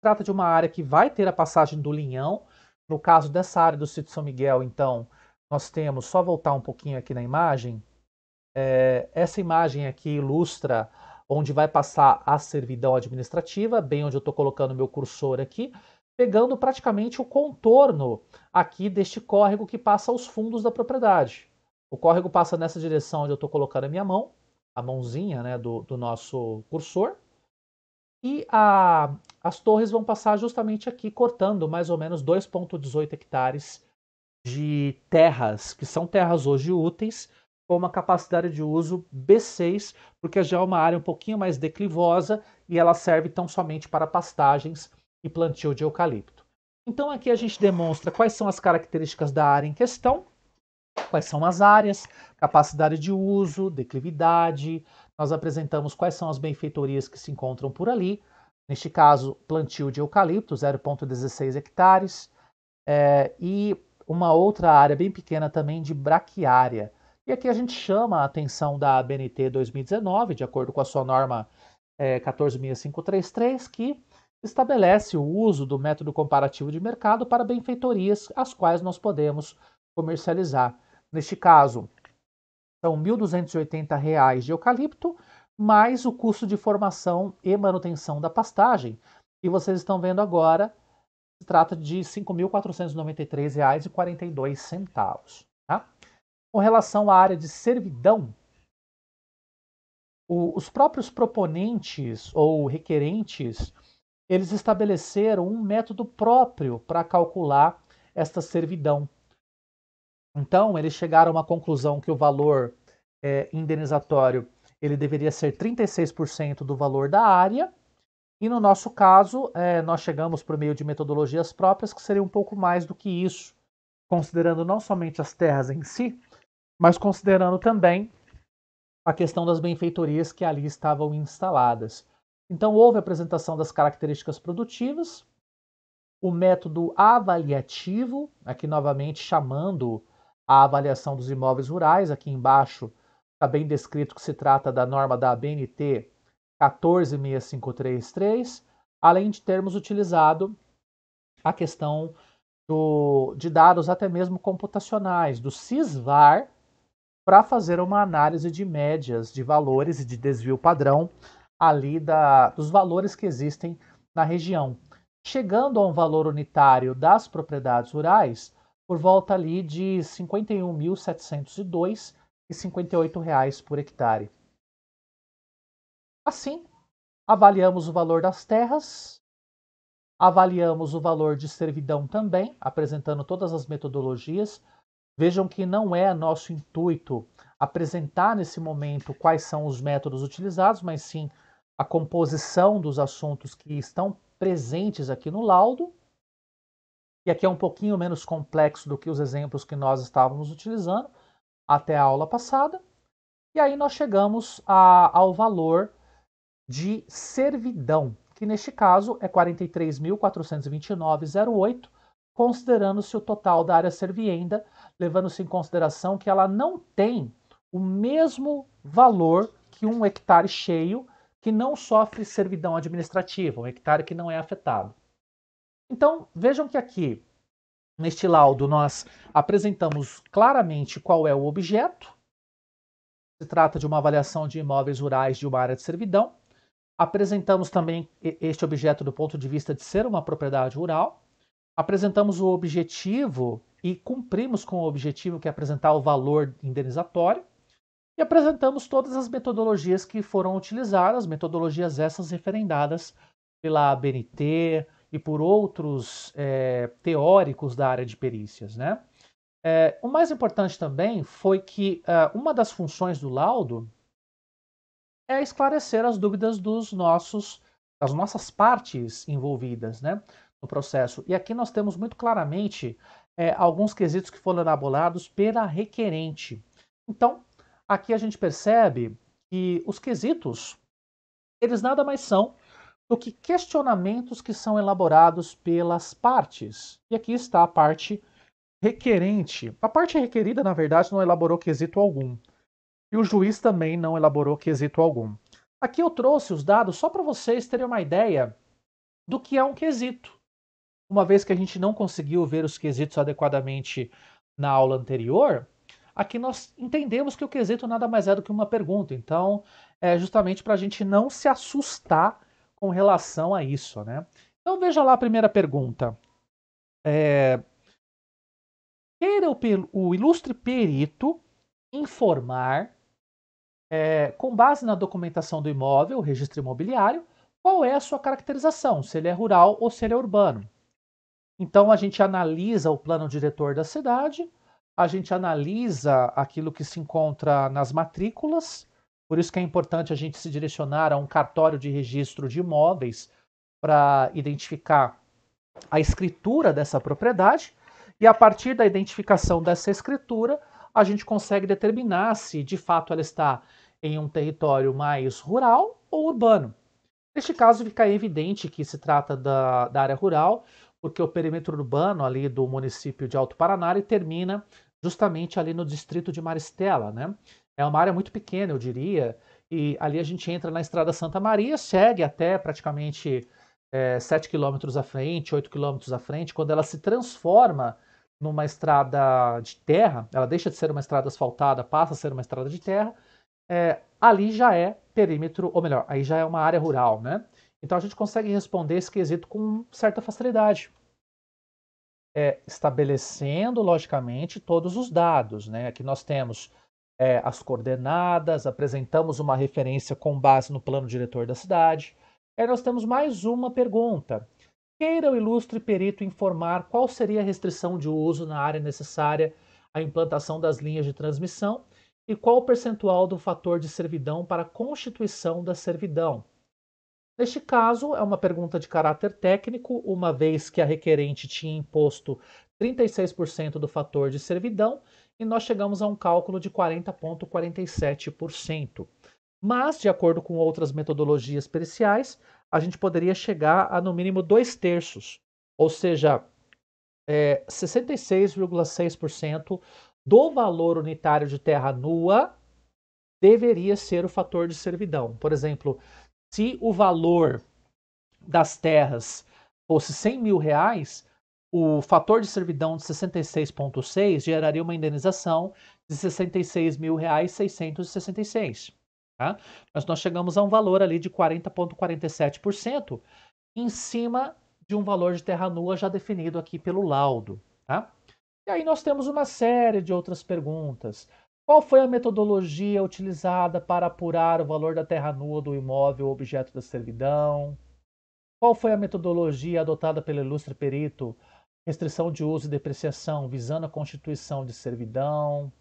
Trata de uma área que vai ter a passagem do Linhão. No caso dessa área do sítio São Miguel, então, nós temos, só voltar um pouquinho aqui na imagem, essa imagem aqui ilustra onde vai passar a servidão administrativa, bem onde eu estou colocando meu cursor aqui, pegando praticamente o contorno aqui deste córrego que passa aos fundos da propriedade. O córrego passa nessa direção onde eu estou colocando a minha mão, a mãozinha, né, do nosso cursor, e as torres vão passar justamente aqui, cortando mais ou menos 2,18 hectares de terras, que são terras hoje úteis, com uma capacidade de uso B6, porque já é uma área um pouquinho mais declivosa e ela serve tão somente para pastagens e plantio de eucalipto. Então aqui a gente demonstra quais são as características da área em questão, quais são as áreas, capacidade de uso, declividade. Nós apresentamos quais são as benfeitorias que se encontram por ali. Neste caso, plantio de eucalipto, 0,16 hectares. E uma outra área bem pequena também de braquiária. E aqui a gente chama a atenção da ABNT 2019, de acordo com a sua norma 14.533, que estabelece o uso do método comparativo de mercado para benfeitorias, as quais nós podemos comercializar. Neste caso, são R$ 1.280 de eucalipto, mais o custo de formação e manutenção da pastagem. E vocês estão vendo agora, se trata de R$ 5.493,42. Tá? Com relação à área de servidão, os próprios proponentes ou requerentes, eles estabeleceram um método próprio para calcular esta servidão. Então, eles chegaram a uma conclusão que o valor indenizatório ele deveria ser 36% do valor da área, e no nosso caso, nós chegamos por meio de metodologias próprias que seria um pouco mais do que isso, considerando não somente as terras em si, mas considerando também a questão das benfeitorias que ali estavam instaladas. Então, houve a apresentação das características produtivas, o método avaliativo, aqui novamente chamando a avaliação dos imóveis rurais, aqui embaixo está bem descrito que se trata da norma da ABNT 146533, além de termos utilizado a questão de dados até mesmo computacionais, do SISVAR, para fazer uma análise de médias de valores e de desvio padrão ali dos valores que existem na região, chegando a um valor unitário das propriedades rurais por volta ali de R$ 51.702 e R$ 58 por hectare. Assim, avaliamos o valor das terras, avaliamos o valor de servidão também, apresentando todas as metodologias. Vejam que não é nosso intuito apresentar nesse momento quais são os métodos utilizados, mas sim a composição dos assuntos que estão presentes aqui no laudo. E aqui é um pouquinho menos complexo do que os exemplos que nós estávamos utilizando até a aula passada. E aí nós chegamos ao valor de servidão, que neste caso é R$ 43.429,08, considerando-se o total da área servienda, levando-se em consideração que ela não tem o mesmo valor que um hectare cheio que não sofre servidão administrativa, um hectare que não é afetado. Então, vejam que aqui, neste laudo, nós apresentamos claramente qual é o objeto. Se trata de uma avaliação de imóveis rurais de uma área de servidão. Apresentamos também este objeto do ponto de vista de ser uma propriedade rural. Apresentamos o objetivo e cumprimos com o objetivo que é apresentar o valor indenizatório. E apresentamos todas as metodologias que foram utilizadas, metodologias essas referendadas pela ABNT e por outros teóricos da área de perícias, né? O mais importante também foi que uma das funções do laudo é esclarecer as dúvidas das nossas partes envolvidas, né, no processo. E aqui nós temos muito claramente alguns quesitos que foram elaborados pela requerente. Então, aqui a gente percebe que os quesitos, eles nada mais são do que questionamentos que são elaborados pelas partes. E aqui está a parte requerente. A parte requerida, na verdade, não elaborou quesito algum. E o juiz também não elaborou quesito algum. Aqui eu trouxe os dados só para vocês terem uma ideia do que é um quesito. Uma vez que a gente não conseguiu ver os quesitos adequadamente na aula anterior, aqui nós entendemos que o quesito nada mais é do que uma pergunta. Então, é justamente para a gente não se assustar com relação a isso, né? Então, veja lá a primeira pergunta. Queira o ilustre perito informar, com base na documentação do imóvel, o registro imobiliário, qual é a sua caracterização, se ele é rural ou se ele é urbano. Então, a gente analisa o plano diretor da cidade, a gente analisa aquilo que se encontra nas matrículas, por isso que é importante a gente se direcionar a um cartório de registro de imóveis para identificar a escritura dessa propriedade, e a partir da identificação dessa escritura, a gente consegue determinar se de fato ela está em um território mais rural ou urbano. Neste caso, fica evidente que se trata da área rural, porque o perímetro urbano ali do município de Alto Paraná termina justamente ali no distrito de Maristela, né? É uma área muito pequena, eu diria, e ali a gente entra na Estrada Santa Maria, segue até praticamente 7 quilômetros à frente, 8 quilômetros à frente, quando ela se transforma numa estrada de terra, ela deixa de ser uma estrada asfaltada, passa a ser uma estrada de terra, ali já é perímetro, ou melhor, aí já é uma área rural, né? Então a gente consegue responder esse quesito com certa facilidade. Estabelecendo, logicamente, todos os dados, né? Aqui nós temos as coordenadas, apresentamos uma referência com base no plano diretor da cidade. Aí nós temos mais uma pergunta. Queira o ilustre perito informar qual seria a restrição de uso na área necessária à implantação das linhas de transmissão e qual o percentual do fator de servidão para a constituição da servidão. Neste caso, é uma pergunta de caráter técnico, uma vez que a requerente tinha imposto 36% do fator de servidão e nós chegamos a um cálculo de 40,47%. Mas, de acordo com outras metodologias periciais, a gente poderia chegar a no mínimo 2/3, ou seja, 66,6% do valor unitário de terra nua deveria ser o fator de servidão. Por exemplo, se o valor das terras fosse R$ 100.000, o fator de servidão de 66,6 geraria uma indenização de R$ 66.666. Tá? Mas nós chegamos a um valor ali de 40,47% em cima de um valor de terra nua já definido aqui pelo laudo. Tá? E aí nós temos uma série de outras perguntas. Qual foi a metodologia utilizada para apurar o valor da terra nua do imóvel objeto da servidão? Qual foi a metodologia adotada pelo ilustre perito? Restrição de uso e depreciação visando a constituição de servidão.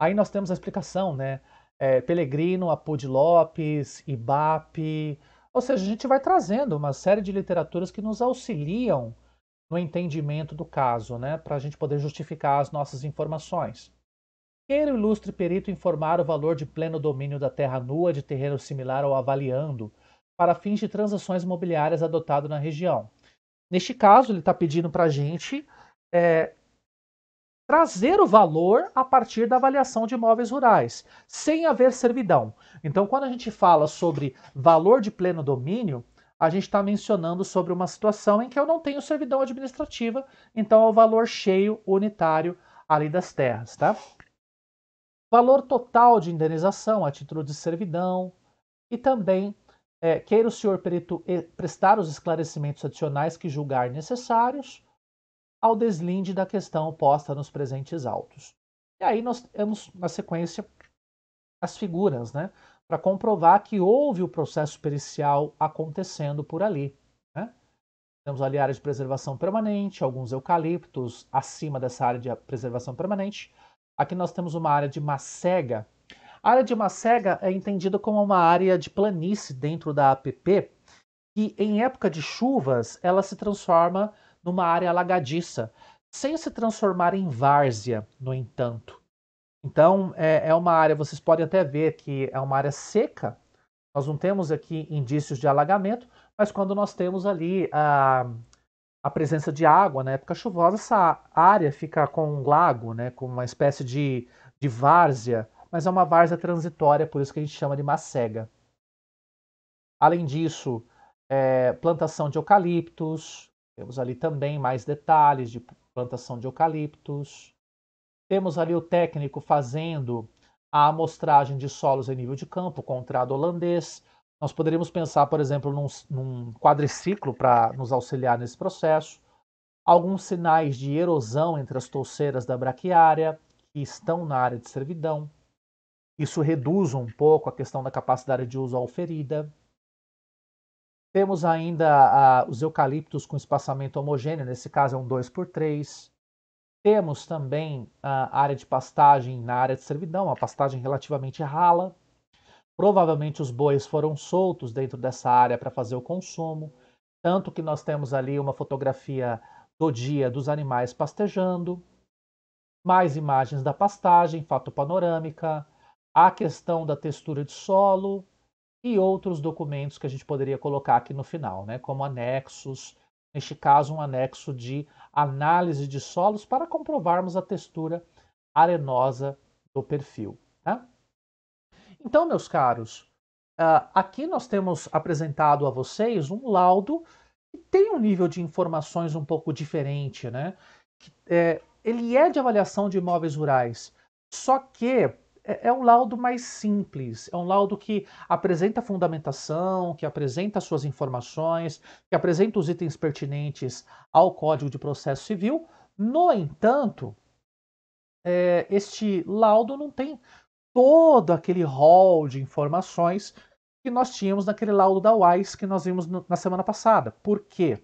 Aí nós temos a explicação, né? Pellegrino, Apud Lopes, IBAP. Ou seja, a gente vai trazendo uma série de literaturas que nos auxiliam no entendimento do caso, né? Para a gente poder justificar as nossas informações. Queira o ilustre perito informar o valor de pleno domínio da terra nua de terreno similar ao avaliando, para fins de transações imobiliárias adotado na região. Neste caso, ele está pedindo para a gente trazer o valor a partir da avaliação de imóveis rurais, sem haver servidão. Então, quando a gente fala sobre valor de pleno domínio, a gente está mencionando sobre uma situação em que eu não tenho servidão administrativa, então é o valor cheio unitário ali das terras, tá? Valor total de indenização a título de servidão e também queira o senhor perito prestar os esclarecimentos adicionais que julgar necessários ao deslinde da questão posta nos presentes autos. E aí nós temos, na sequência, as figuras, né, para comprovar que houve o processo pericial acontecendo por ali. Né? Temos ali a área de preservação permanente, alguns eucaliptos acima dessa área de preservação permanente. Aqui nós temos uma área de macega. A área de macega é entendida como uma área de planície dentro da APP, que em época de chuvas ela se transforma numa área alagadiça, sem se transformar em várzea, no entanto. Então, é uma área, vocês podem até ver que é uma área seca, nós não temos aqui indícios de alagamento, mas quando nós temos ali a presença de água na época chuvosa, essa área fica com um lago, né, com uma espécie de várzea, mas é uma várzea transitória, por isso que a gente chama de macega. Além disso, plantação de eucaliptos, temos ali também mais detalhes de plantação de eucaliptos. Temos ali o técnico fazendo a amostragem de solos em nível de campo com o trado holandês. Nós poderíamos pensar, por exemplo, num quadriciclo para nos auxiliar nesse processo. Alguns sinais de erosão entre as touceiras da braquiária, que estão na área de servidão. Isso reduz um pouco a questão da capacidade de uso auferida. Temos ainda os eucaliptos com espaçamento homogêneo, nesse caso é um 2x3. Temos também a área de pastagem na área de servidão, uma pastagem relativamente rala. Provavelmente os bois foram soltos dentro dessa área para fazer o consumo, tanto que nós temos ali uma fotografia do dia dos animais pastejando, mais imagens da pastagem, foto panorâmica, a questão da textura de solo e outros documentos que a gente poderia colocar aqui no final, né, como anexos, neste caso um anexo de análise de solos para comprovarmos a textura arenosa do perfil. Tá? Então, meus caros, aqui nós temos apresentado a vocês um laudo que tem um nível de informações um pouco diferente, né? Ele é de avaliação de imóveis rurais, só que é um laudo mais simples, é um laudo que apresenta a fundamentação, que apresenta as suas informações, que apresenta os itens pertinentes ao Código de Processo Civil. No entanto, este laudo não tem todo aquele rol de informações que nós tínhamos naquele laudo da Wise que nós vimos na semana passada. Por quê?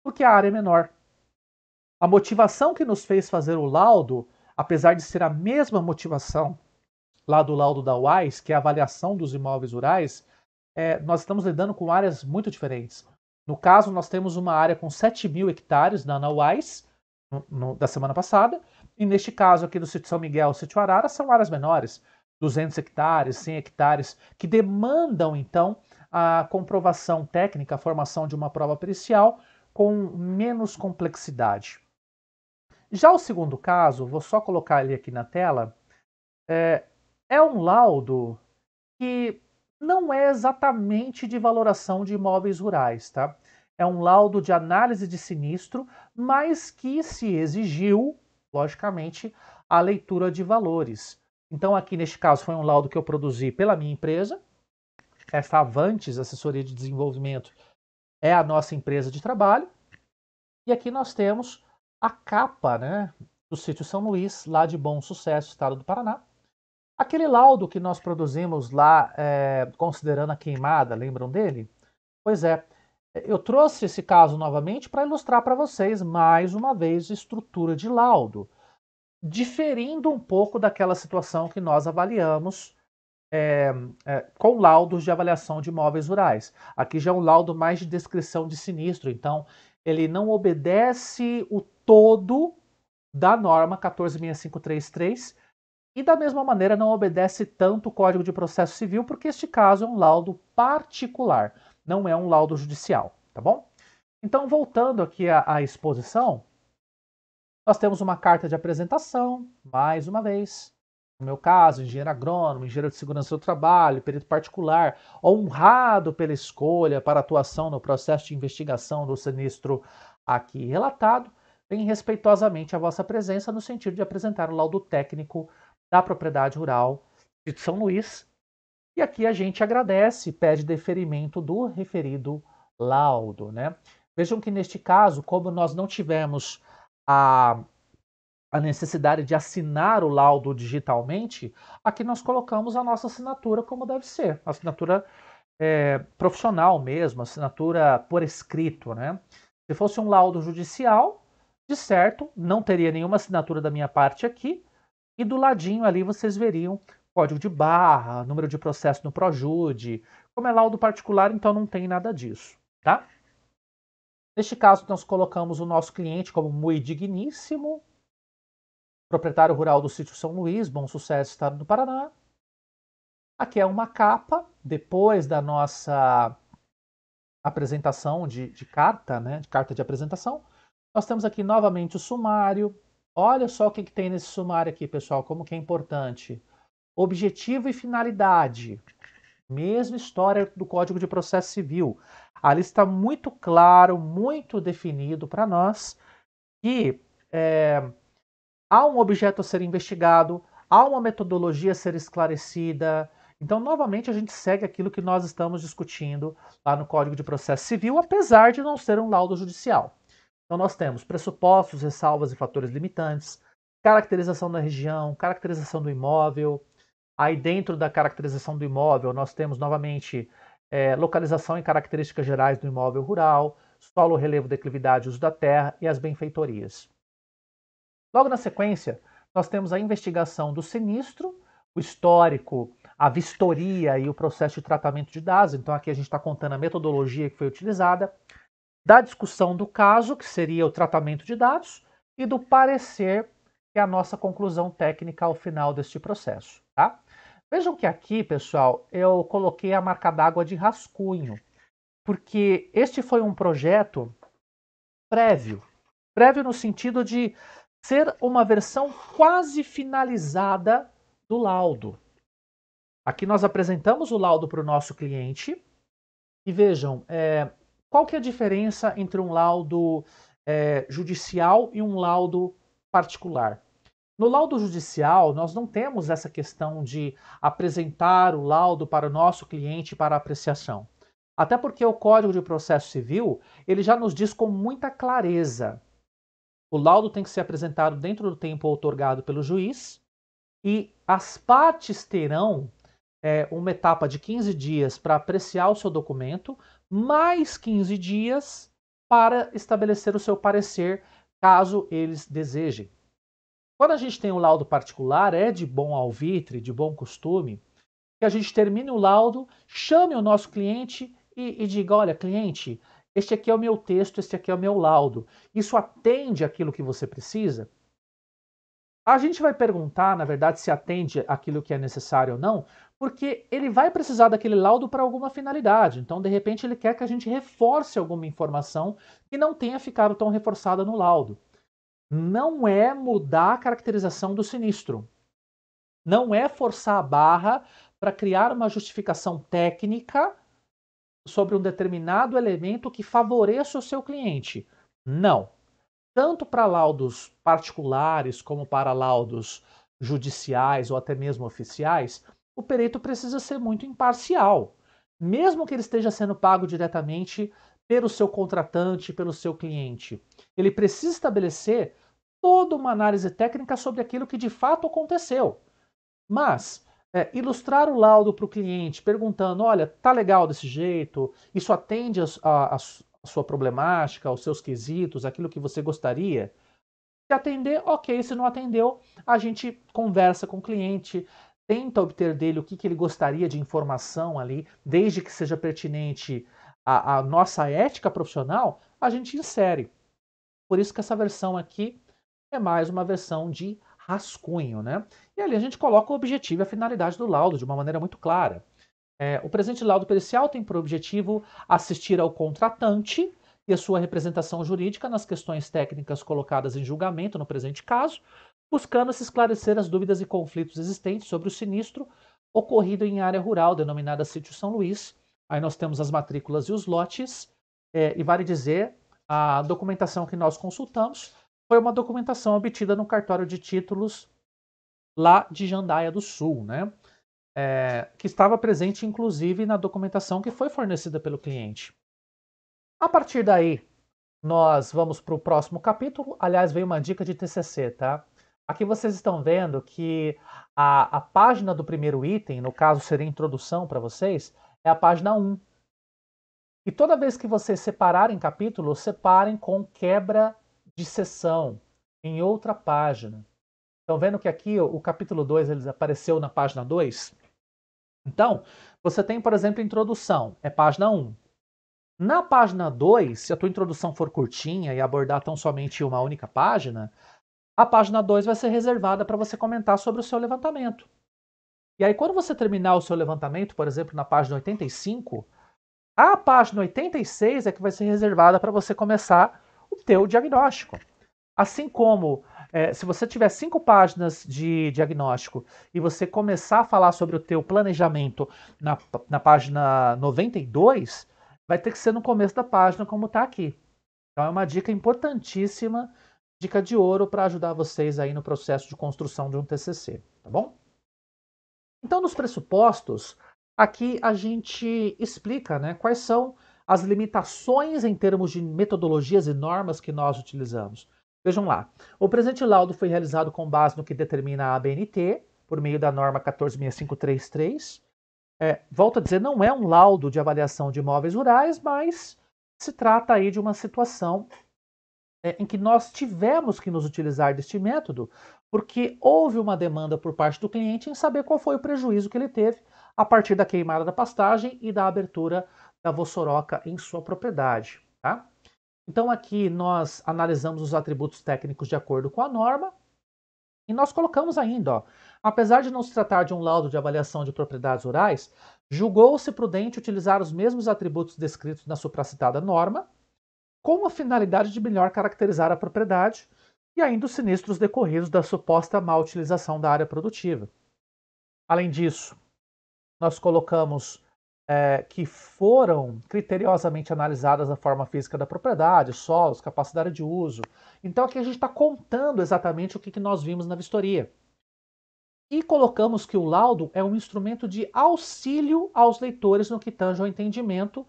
Porque a área é menor. A motivação que nos fez fazer o laudo, apesar de ser a mesma motivação lá do laudo da Wise, que é a avaliação dos imóveis rurais, nós estamos lidando com áreas muito diferentes. No caso, nós temos uma área com 7.000 hectares na Wise, da semana passada, e neste caso aqui do sítio São Miguel, sítio Arara, são áreas menores, 200 hectares, 100 hectares, que demandam, então, a comprovação técnica, a formação de uma prova pericial com menos complexidade. Já o segundo caso, vou só colocar ele aqui na tela, é um laudo que não é exatamente de valoração de imóveis rurais, tá? É um laudo de análise de sinistro, mas que se exigiu, logicamente, a leitura de valores. Então, aqui neste caso, foi um laudo que eu produzi pela minha empresa. Essa Avantes Assessoria de Desenvolvimento é a nossa empresa de trabalho. E aqui nós temos a capa, né, do sítio São Luís, lá de Bom Sucesso, estado do Paraná. Aquele laudo que nós produzimos lá, considerando a queimada, lembram dele? Pois é, eu trouxe esse caso novamente para ilustrar para vocês, mais uma vez, a estrutura de laudo, diferindo um pouco daquela situação que nós avaliamos com laudos de avaliação de imóveis rurais. Aqui já é um laudo mais de descrição de sinistro, então ele não obedece o todo da norma 14.6533 e da mesma maneira não obedece tanto o Código de Processo Civil, porque este caso é um laudo particular, não é um laudo judicial, tá bom? Então, voltando aqui à exposição, nós temos uma carta de apresentação, mais uma vez. No meu caso, engenheiro agrônomo, engenheiro de segurança do trabalho, perito particular, honrado pela escolha para atuação no processo de investigação do sinistro aqui relatado, bem respeitosamente a vossa presença no sentido de apresentar o laudo técnico da propriedade rural de São Luís. E aqui a gente agradece e pede deferimento do referido laudo, né? Vejam que neste caso, como nós não tivemos a necessidade de assinar o laudo digitalmente, aqui nós colocamos a nossa assinatura como deve ser, assinatura profissional mesmo, assinatura por escrito, né? Se fosse um laudo judicial, de certo, não teria nenhuma assinatura da minha parte aqui, e do ladinho ali vocês veriam código de barra, número de processo no Projude. Como é laudo particular, então não tem nada disso, tá? Neste caso, nós colocamos o nosso cliente como muito digníssimo, proprietário rural do sítio São Luís, Bom Sucesso, estado do Paraná. Aqui é uma capa, depois da nossa apresentação de carta, né, de carta de apresentação. Nós temos aqui novamente o sumário. Olha só o que tem nesse sumário aqui, pessoal, como que é importante. Objetivo e finalidade. Mesma história do Código de Processo Civil. Ali está muito claro, muito definido para nós que há um objeto a ser investigado, há uma metodologia a ser esclarecida. Então, novamente, a gente segue aquilo que nós estamos discutindo lá no Código de Processo Civil, apesar de não ser um laudo judicial. Então, nós temos pressupostos, ressalvas e fatores limitantes, caracterização da região, caracterização do imóvel. Aí, dentro da caracterização do imóvel, nós temos novamente localização e características gerais do imóvel rural, solo, relevo, declividade, uso da terra e as benfeitorias. Logo na sequência, nós temos a investigação do sinistro, o histórico, a vistoria e o processo de tratamento de dados. Então, aqui a gente está contando a metodologia que foi utilizada, da discussão do caso, que seria o tratamento de dados, e do parecer, que é a nossa conclusão técnica ao final deste processo. Tá? Vejam que aqui, pessoal, eu coloquei a marca d'água de rascunho, porque este foi um projeto prévio. Prévio no sentido de ser uma versão quase finalizada do laudo. Aqui nós apresentamos o laudo para o nosso cliente e vejam, qual que é a diferença entre um laudo judicial e um laudo particular? No laudo judicial, nós não temos essa questão de apresentar o laudo para o nosso cliente para apreciação. Até porque o Código de Processo Civil, ele já nos diz com muita clareza. O laudo tem que ser apresentado dentro do tempo outorgado pelo juiz e as partes terão uma etapa de 15 dias para apreciar o seu documento, mais 15 dias para estabelecer o seu parecer, caso eles desejem. Quando a gente tem um laudo particular, é de bom alvitre, de bom costume, que a gente termine o laudo, chame o nosso cliente e diga: olha, cliente, este aqui é o meu texto, este aqui é o meu laudo. Isso atende aquilo que você precisa? A gente vai perguntar, na verdade, se atende aquilo que é necessário ou não, porque ele vai precisar daquele laudo para alguma finalidade. Então, de repente, ele quer que a gente reforce alguma informação que não tenha ficado tão reforçada no laudo. Não é mudar a caracterização do sinistro. Não é forçar a barra para criar uma justificação técnica sobre um determinado elemento que favoreça o seu cliente. Não. Tanto para laudos particulares como para laudos judiciais ou até mesmo oficiais, o perito precisa ser muito imparcial. Mesmo que ele esteja sendo pago diretamente pelo seu contratante, pelo seu cliente. Ele precisa estabelecer toda uma análise técnica sobre aquilo que de fato aconteceu. Mas ilustrar o laudo para o cliente, perguntando: olha, tá legal desse jeito, isso atende a sua problemática, aos seus quesitos, aquilo que você gostaria? Se atender, ok. Se não atendeu, a gente conversa com o cliente, tenta obter dele o que ele gostaria de informação ali, desde que seja pertinente à nossa ética profissional, a gente insere. Por isso que essa versão aqui é mais uma versão de rascunho, né? E ali a gente coloca o objetivo e a finalidade do laudo de uma maneira muito clara. O presente laudo pericial tem por objetivo assistir ao contratante e a sua representação jurídica nas questões técnicas colocadas em julgamento no presente caso, buscando se esclarecer as dúvidas e conflitos existentes sobre o sinistro ocorrido em área rural denominada Sítio São Luís. Aí nós temos as matrículas e os lotes, e vale dizer, a documentação que nós consultamos foi uma documentação obtida no cartório de títulos lá de Jandaia do Sul, né? Que estava presente inclusive na documentação que foi fornecida pelo cliente. A partir daí, nós vamos para o próximo capítulo. Aliás, veio uma dica de TCC, tá? Aqui vocês estão vendo que a página do primeiro item, no caso seria a introdução para vocês, é a página 1. E toda vez que vocês separarem capítulos, separem com quebra de seção em outra página. Estão vendo que aqui o capítulo 2 ele apareceu na página 2? Então, você tem, por exemplo, introdução, é página 1. Na página 2, se a tua introdução for curtinha e abordar tão somente uma única página, a página 2 vai ser reservada para você comentar sobre o seu levantamento. E aí, quando você terminar o seu levantamento, por exemplo, na página 85, a página 86 é que vai ser reservada para você começar o teu diagnóstico. Assim como, se você tiver 5 páginas de diagnóstico e você começar a falar sobre o teu planejamento na página 92, vai ter que ser no começo da página como está aqui. Então é uma dica importantíssima, dica de ouro para ajudar vocês aí no processo de construção de um TCC, tá bom? Então, nos pressupostos, aqui a gente explica, né, quais são as limitações em termos de metodologias e normas que nós utilizamos. Vejam lá, o presente laudo foi realizado com base no que determina a ABNT, por meio da norma 146533. Volto a dizer, não é um laudo de avaliação de imóveis rurais, mas se trata aí de uma situação em que nós tivemos que nos utilizar deste método, porque houve uma demanda por parte do cliente em saber qual foi o prejuízo que ele teve a partir da queimada da pastagem e da abertura da vossoroca em sua propriedade. Tá? Então aqui nós analisamos os atributos técnicos de acordo com a norma e nós colocamos ainda, ó, apesar de não se tratar de um laudo de avaliação de propriedades rurais, julgou-se prudente utilizar os mesmos atributos descritos na supracitada norma, com a finalidade de melhor caracterizar a propriedade e ainda os sinistros decorridos da suposta má utilização da área produtiva. Além disso, nós colocamos que foram criteriosamente analisadas a forma física da propriedade, solos, capacidade de uso. Então aqui a gente está contando exatamente o que nós vimos na vistoria. E colocamos que o laudo é um instrumento de auxílio aos leitores no que tange ao entendimento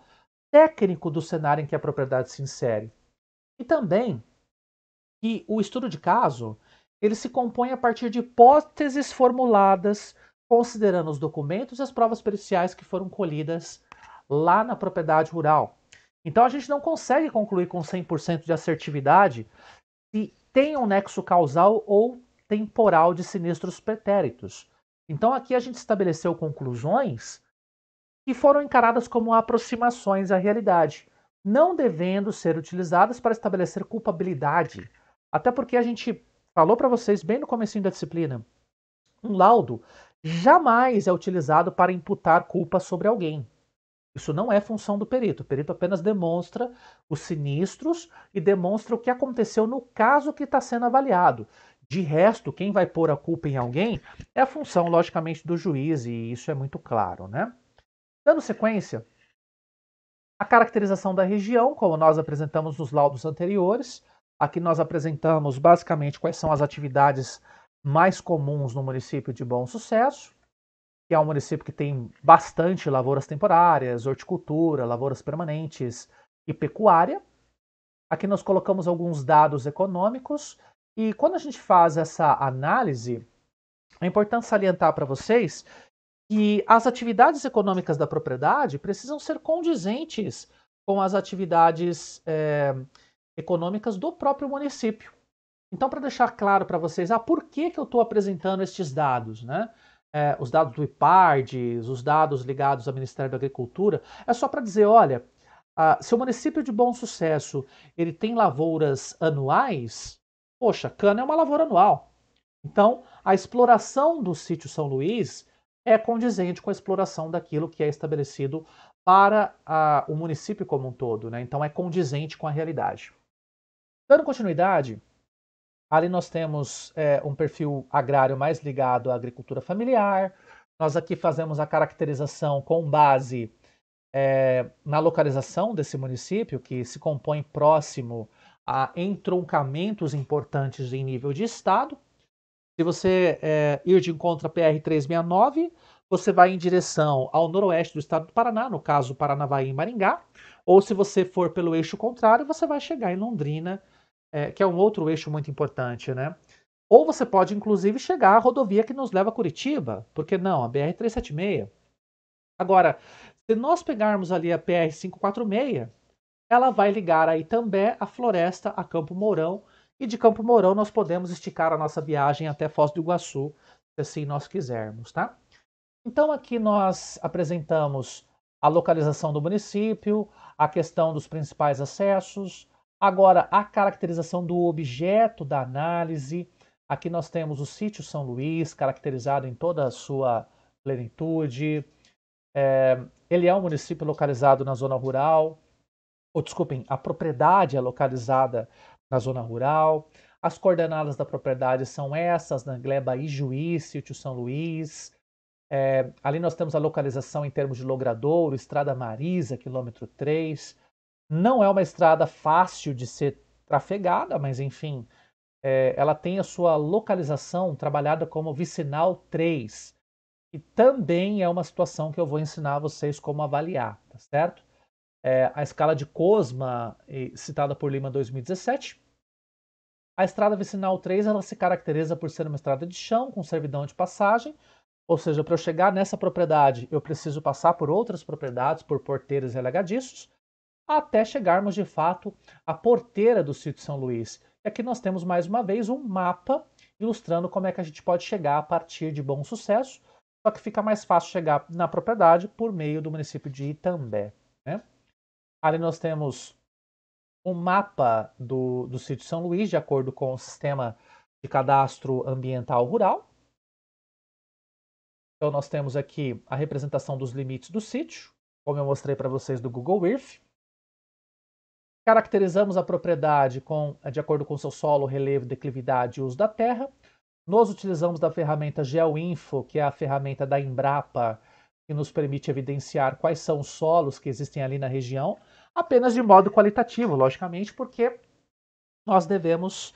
técnico do cenário em que a propriedade se insere. E também que o estudo de caso ele se compõe a partir de hipóteses formuladas considerando os documentos e as provas periciais que foram colhidas lá na propriedade rural. Então a gente não consegue concluir com 100% de assertividade se tem um nexo causal ou temporal de sinistros pretéritos. Então aqui a gente estabeleceu conclusões que foram encaradas como aproximações à realidade, não devendo ser utilizadas para estabelecer culpabilidade. Até porque a gente falou para vocês bem no comecinho da disciplina, um laudo jamais é utilizado para imputar culpa sobre alguém. Isso não é função do perito. O perito apenas demonstra os sinistros e demonstra o que aconteceu no caso que está sendo avaliado. De resto, quem vai pôr a culpa em alguém é a função, logicamente, do juiz, e isso é muito claro, né? Dando sequência, a caracterização da região, como nós apresentamos nos laudos anteriores. Aqui nós apresentamos basicamente quais são as atividades mais comuns no município de Bom Sucesso, que é um município que tem bastante lavouras temporárias, horticultura, lavouras permanentes e pecuária. Aqui nós colocamos alguns dados econômicos e quando a gente faz essa análise, é importante salientar para vocês que as atividades econômicas da propriedade precisam ser condizentes com as atividades econômicas do próprio município. Então, para deixar claro para vocês, por que eu estou apresentando estes dados, né? Os dados do IPARDES, os dados ligados ao Ministério da Agricultura, é só para dizer, olha, se o município de Bom Sucesso ele tem lavouras anuais, poxa, cana é uma lavoura anual. Então, a exploração do sítio São Luís é condizente com a exploração daquilo que é estabelecido para o município como um todo, né? Então, é condizente com a realidade. Dando continuidade, ali nós temos um perfil agrário mais ligado à agricultura familiar. Nós aqui fazemos a caracterização com base na localização desse município, que se compõe próximo a entroncamentos importantes em nível de estado. Se você ir de encontro à PR-369, você vai em direção ao noroeste do estado do Paraná, no caso Paranavaí e Maringá. Ou se você for pelo eixo contrário, você vai chegar em Londrina, que é um outro eixo muito importante, né? Ou você pode, inclusive, chegar à rodovia que nos leva a Curitiba. Por que não? A BR-376. Agora, se nós pegarmos ali a PR-546, ela vai ligar a Itambé, a Floresta, a Campo Mourão, e de Campo Mourão nós podemos esticar a nossa viagem até Foz do Iguaçu, se assim nós quisermos, tá? Então aqui nós apresentamos a localização do município, a questão dos principais acessos, agora a caracterização do objeto da análise. Aqui nós temos o sítio São Luís, caracterizado em toda a sua plenitude. Ele é um município localizado na zona rural, desculpem, a propriedade é localizada na zona rural. As coordenadas da propriedade são essas, na Gleba Ijuí, sítio São Luís. Ali nós temos a localização em termos de logradouro, Estrada Marisa, quilômetro 3. Não é uma estrada fácil de ser trafegada, mas enfim, ela tem a sua localização trabalhada como vicinal 3. E também é uma situação que eu vou ensinar a vocês como avaliar, tá certo? A escala de Cosma, citada por Lima 2017. A estrada vicinal 3 ela se caracteriza por ser uma estrada de chão, com servidão de passagem, ou seja, para eu chegar nessa propriedade, eu preciso passar por outras propriedades, por porteiros e alagadiços, até chegarmos de fato à porteira do sítio São Luís. E aqui nós temos mais uma vez um mapa ilustrando como é que a gente pode chegar a partir de Bom Sucesso, só que fica mais fácil chegar na propriedade por meio do município de Itambé, né? Ali nós temos um mapa do sítio São Luís, de acordo com o sistema de cadastro ambiental rural. Então nós temos aqui a representação dos limites do sítio, como eu mostrei para vocês do Google Earth. Caracterizamos a propriedade de acordo com seu solo, relevo, declividade e uso da terra. Nós utilizamos da ferramenta GeoInfo, que é a ferramenta da Embrapa, que nos permite evidenciar quais são os solos que existem ali na região, apenas de modo qualitativo, logicamente, porque nós devemos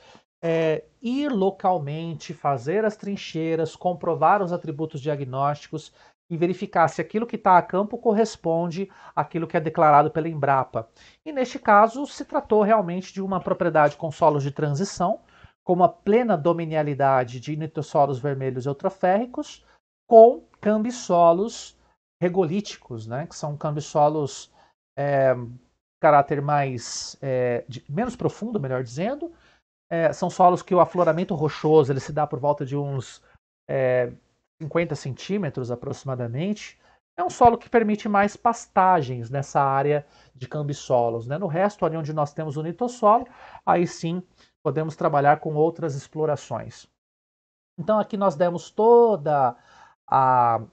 ir localmente, fazer as trincheiras, comprovar os atributos diagnósticos e verificar se aquilo que está a campo corresponde àquilo que é declarado pela Embrapa. E neste caso, se tratou realmente de uma propriedade com solos de transição, com uma plena dominialidade de nitrossolos vermelhos eutroférricos, com cambisolos regolíticos, né, que são cambisolos caráter menos profundo, melhor dizendo. São solos que o afloramento rochoso ele se dá por volta de uns 50 centímetros aproximadamente. É um solo que permite mais pastagens nessa área de cambisolos, né? No resto, ali onde nós temos o nitossolo, aí sim podemos trabalhar com outras explorações. Então aqui nós demos toda a,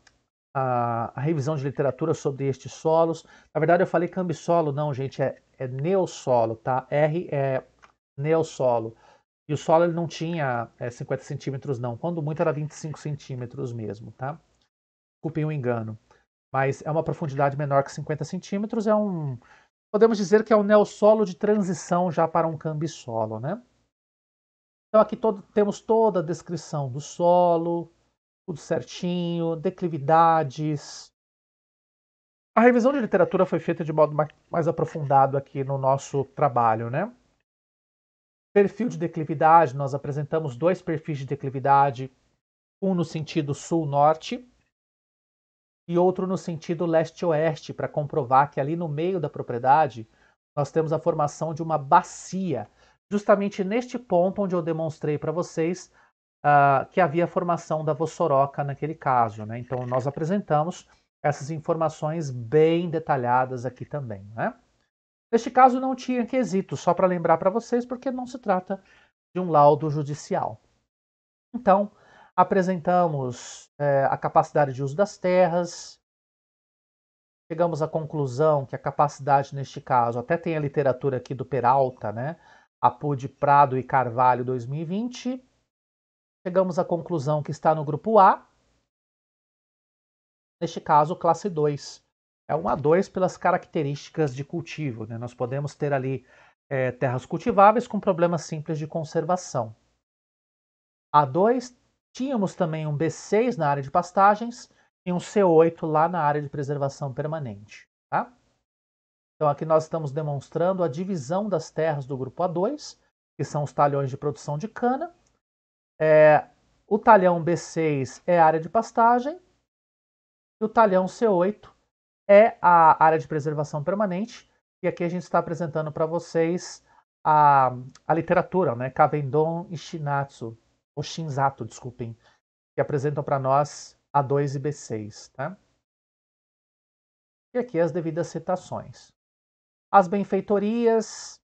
a revisão de literatura sobre estes solos. Na verdade eu falei cambisolo, não gente, é neossolo, tá? R é neossolo. E o solo ele não tinha 50 centímetros não, quando muito era 25 centímetros mesmo, tá? Desculpem o engano. Mas é uma profundidade menor que 50 centímetros, podemos dizer que é um neossolo de transição já para um cambisolo, né? Então aqui temos toda a descrição do solo, tudo certinho, declividades. A revisão de literatura foi feita de modo mais aprofundado aqui no nosso trabalho, né? Perfil de declividade, nós apresentamos 2 perfis de declividade, um no sentido sul-norte e outro no sentido leste-oeste, para comprovar que ali no meio da propriedade nós temos a formação de uma bacia, justamente neste ponto onde eu demonstrei para vocês que havia a formação da Vossoroca naquele caso, né? Então nós apresentamos essas informações bem detalhadas aqui também, né? Neste caso não tinha quesito, só para lembrar para vocês, porque não se trata de um laudo judicial. Então, apresentamos a capacidade de uso das terras, chegamos à conclusão que a capacidade neste caso, até tem a literatura aqui do Peralta, né? Apud, Prado e Carvalho 2020, chegamos à conclusão que está no grupo A, neste caso classe 2. É um A2 pelas características de cultivo, né? Nós podemos ter ali terras cultiváveis com problemas simples de conservação. A2, tínhamos também um B6 na área de pastagens e um C8 lá na área de preservação permanente. Tá? Então aqui nós estamos demonstrando a divisão das terras do grupo A2, que são os talhões de produção de cana. O talhão B6 é a área de pastagem e o talhão C8 é a área de preservação permanente. E aqui a gente está apresentando para vocês a literatura, né? Cavendon e Shinatsu, ou Shinzato, desculpem, que apresentam para nós A2 e B6. Tá? E aqui as devidas citações. As benfeitorias,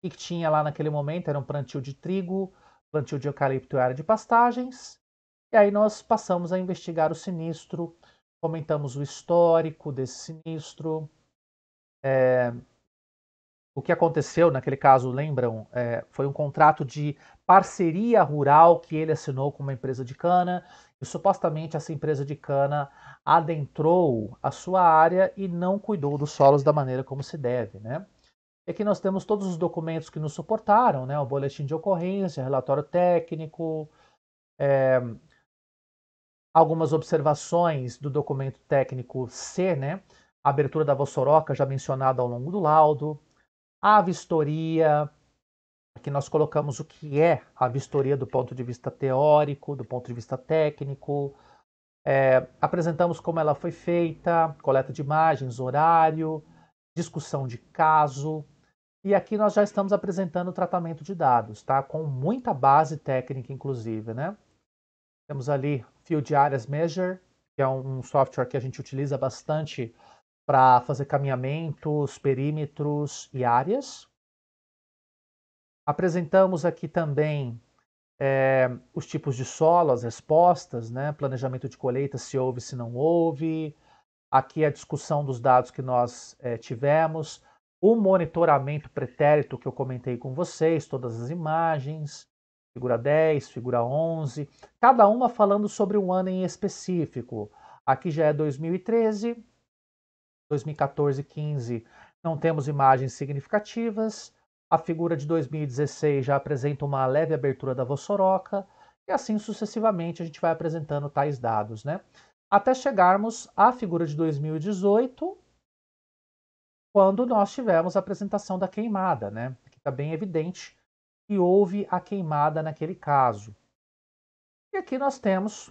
que tinha lá naquele momento, era um plantio de trigo, plantio de eucalipto e área de pastagens. E aí nós passamos a investigar o sinistro, comentamos o histórico desse sinistro, o que aconteceu naquele caso, lembram? Foi um contrato de parceria rural que ele assinou com uma empresa de cana, e supostamente essa empresa de cana adentrou a sua área e não cuidou dos solos da maneira como se deve, né? E aqui nós temos todos os documentos que nos suportaram, né? O boletim de ocorrência, relatório técnico, algumas observações do documento técnico C, né? A abertura da Vossoroca, já mencionada ao longo do laudo, a vistoria, aqui nós colocamos o que é a vistoria do ponto de vista teórico, do ponto de vista técnico, apresentamos como ela foi feita, coleta de imagens, horário, discussão de caso, e aqui nós já estamos apresentando o tratamento de dados, tá? Com muita base técnica, inclusive, né? Temos ali Field Areas Measure, que é um software que a gente utiliza bastante para fazer caminhamentos, perímetros e áreas. Apresentamos aqui também os tipos de solo, as respostas, né? Planejamento de colheita, se houve, se não houve. Aqui a discussão dos dados que nós tivemos. O monitoramento pretérito que eu comentei com vocês, todas as imagens, figura 10, figura 11, cada uma falando sobre um ano em específico. Aqui já é 2013, 2014 e 15 não temos imagens significativas. A figura de 2016 já apresenta uma leve abertura da Vossoroca, e assim sucessivamente a gente vai apresentando tais dados, né? Até chegarmos à figura de 2018, quando nós tivemos a apresentação da queimada, né? Que está bem evidente que houve a queimada naquele caso. E aqui nós temos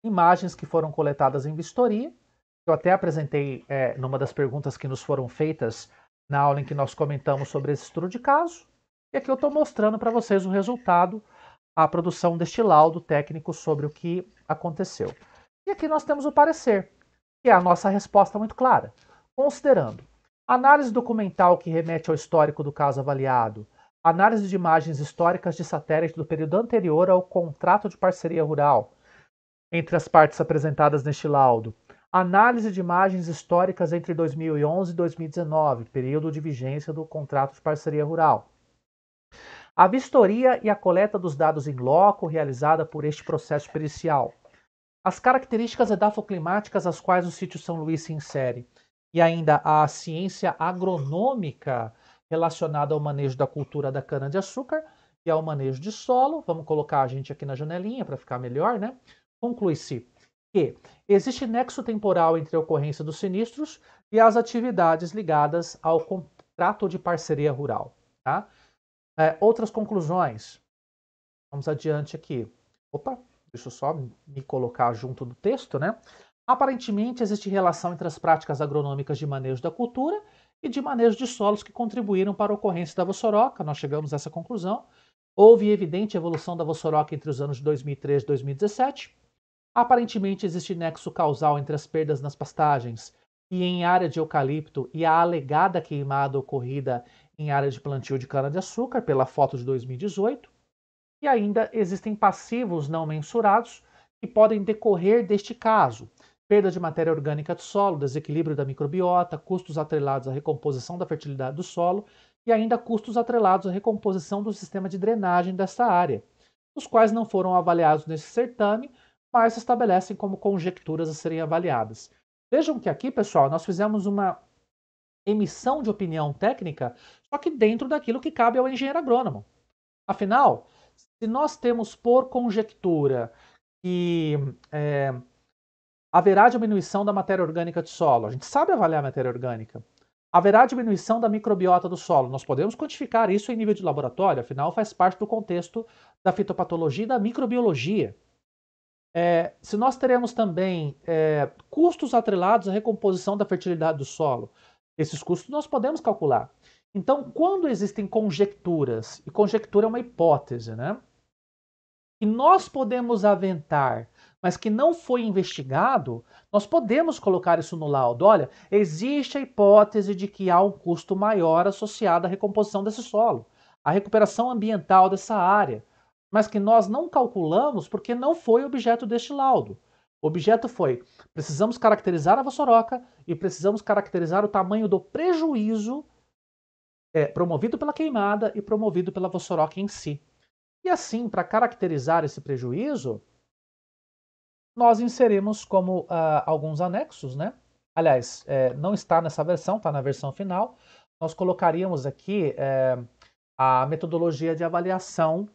imagens que foram coletadas em vistoria. Eu até apresentei numa das perguntas que nos foram feitas na aula em que nós comentamos sobre esse estudo de caso. E aqui eu estou mostrando para vocês o resultado, a produção deste laudo técnico sobre o que aconteceu. E aqui nós temos o parecer, que é a nossa resposta muito clara. Considerando análise documental que remete ao histórico do caso avaliado, análise de imagens históricas de satélite do período anterior ao contrato de parceria rural entre as partes apresentadas neste laudo, análise de imagens históricas entre 2011 e 2019, período de vigência do contrato de parceria rural, a vistoria e a coleta dos dados em loco realizada por este processo pericial, as características edafoclimáticas às quais o sítio São Luís se insere, e ainda a ciência agronômica relacionada ao manejo da cultura da cana-de-açúcar e ao manejo de solo. Vamos colocar a gente aqui na janelinha para ficar melhor, né? Conclui-se que existe nexo temporal entre a ocorrência dos sinistros e as atividades ligadas ao contrato de parceria rural. Tá? Outras conclusões. Vamos adiante aqui. Opa, deixa eu só me colocar junto do texto, né? Aparentemente, existe relação entre as práticas agronômicas de manejo da cultura e de manejo de solos que contribuíram para a ocorrência da vossoroca. Nós chegamos a essa conclusão. Houve evidente evolução da vossoroca entre os anos de 2013 e 2017. Aparentemente, existe nexo causal entre as perdas nas pastagens e em área de eucalipto e a alegada queimada ocorrida em área de plantio de cana-de-açúcar, pela foto de 2018. E ainda existem passivos não mensurados que podem decorrer deste caso: perda de matéria orgânica do solo, desequilíbrio da microbiota, custos atrelados à recomposição da fertilidade do solo e ainda custos atrelados à recomposição do sistema de drenagem desta área, os quais não foram avaliados nesse certame, mas se estabelecem como conjecturas a serem avaliadas. Vejam que aqui, pessoal, nós fizemos uma emissão de opinião técnica, só que dentro daquilo que cabe ao engenheiro agrônomo. Afinal, se nós temos por conjectura que haverá diminuição da matéria orgânica do solo, a gente sabe avaliar a matéria orgânica, haverá diminuição da microbiota do solo, nós podemos quantificar isso em nível de laboratório, afinal faz parte do contexto da fitopatologia e da microbiologia. Se nós teremos também custos atrelados à recomposição da fertilidade do solo, esses custos nós podemos calcular. Então, quando existem conjecturas, e conjectura é uma hipótese, né? Que nós podemos aventar, mas que não foi investigado, nós podemos colocar isso no laudo. Olha, existe a hipótese de que há um custo maior associado à recomposição desse solo, à recuperação ambiental dessa área, mas que nós não calculamos porque não foi objeto deste laudo. O objeto foi: precisamos caracterizar a vossoroca e precisamos caracterizar o tamanho do prejuízo promovido pela queimada e promovido pela vossoroca em si. E assim, para caracterizar esse prejuízo, nós inserimos como alguns anexos, né? Aliás, não está nessa versão, está na versão final. Nós colocaríamos aqui a metodologia de avaliação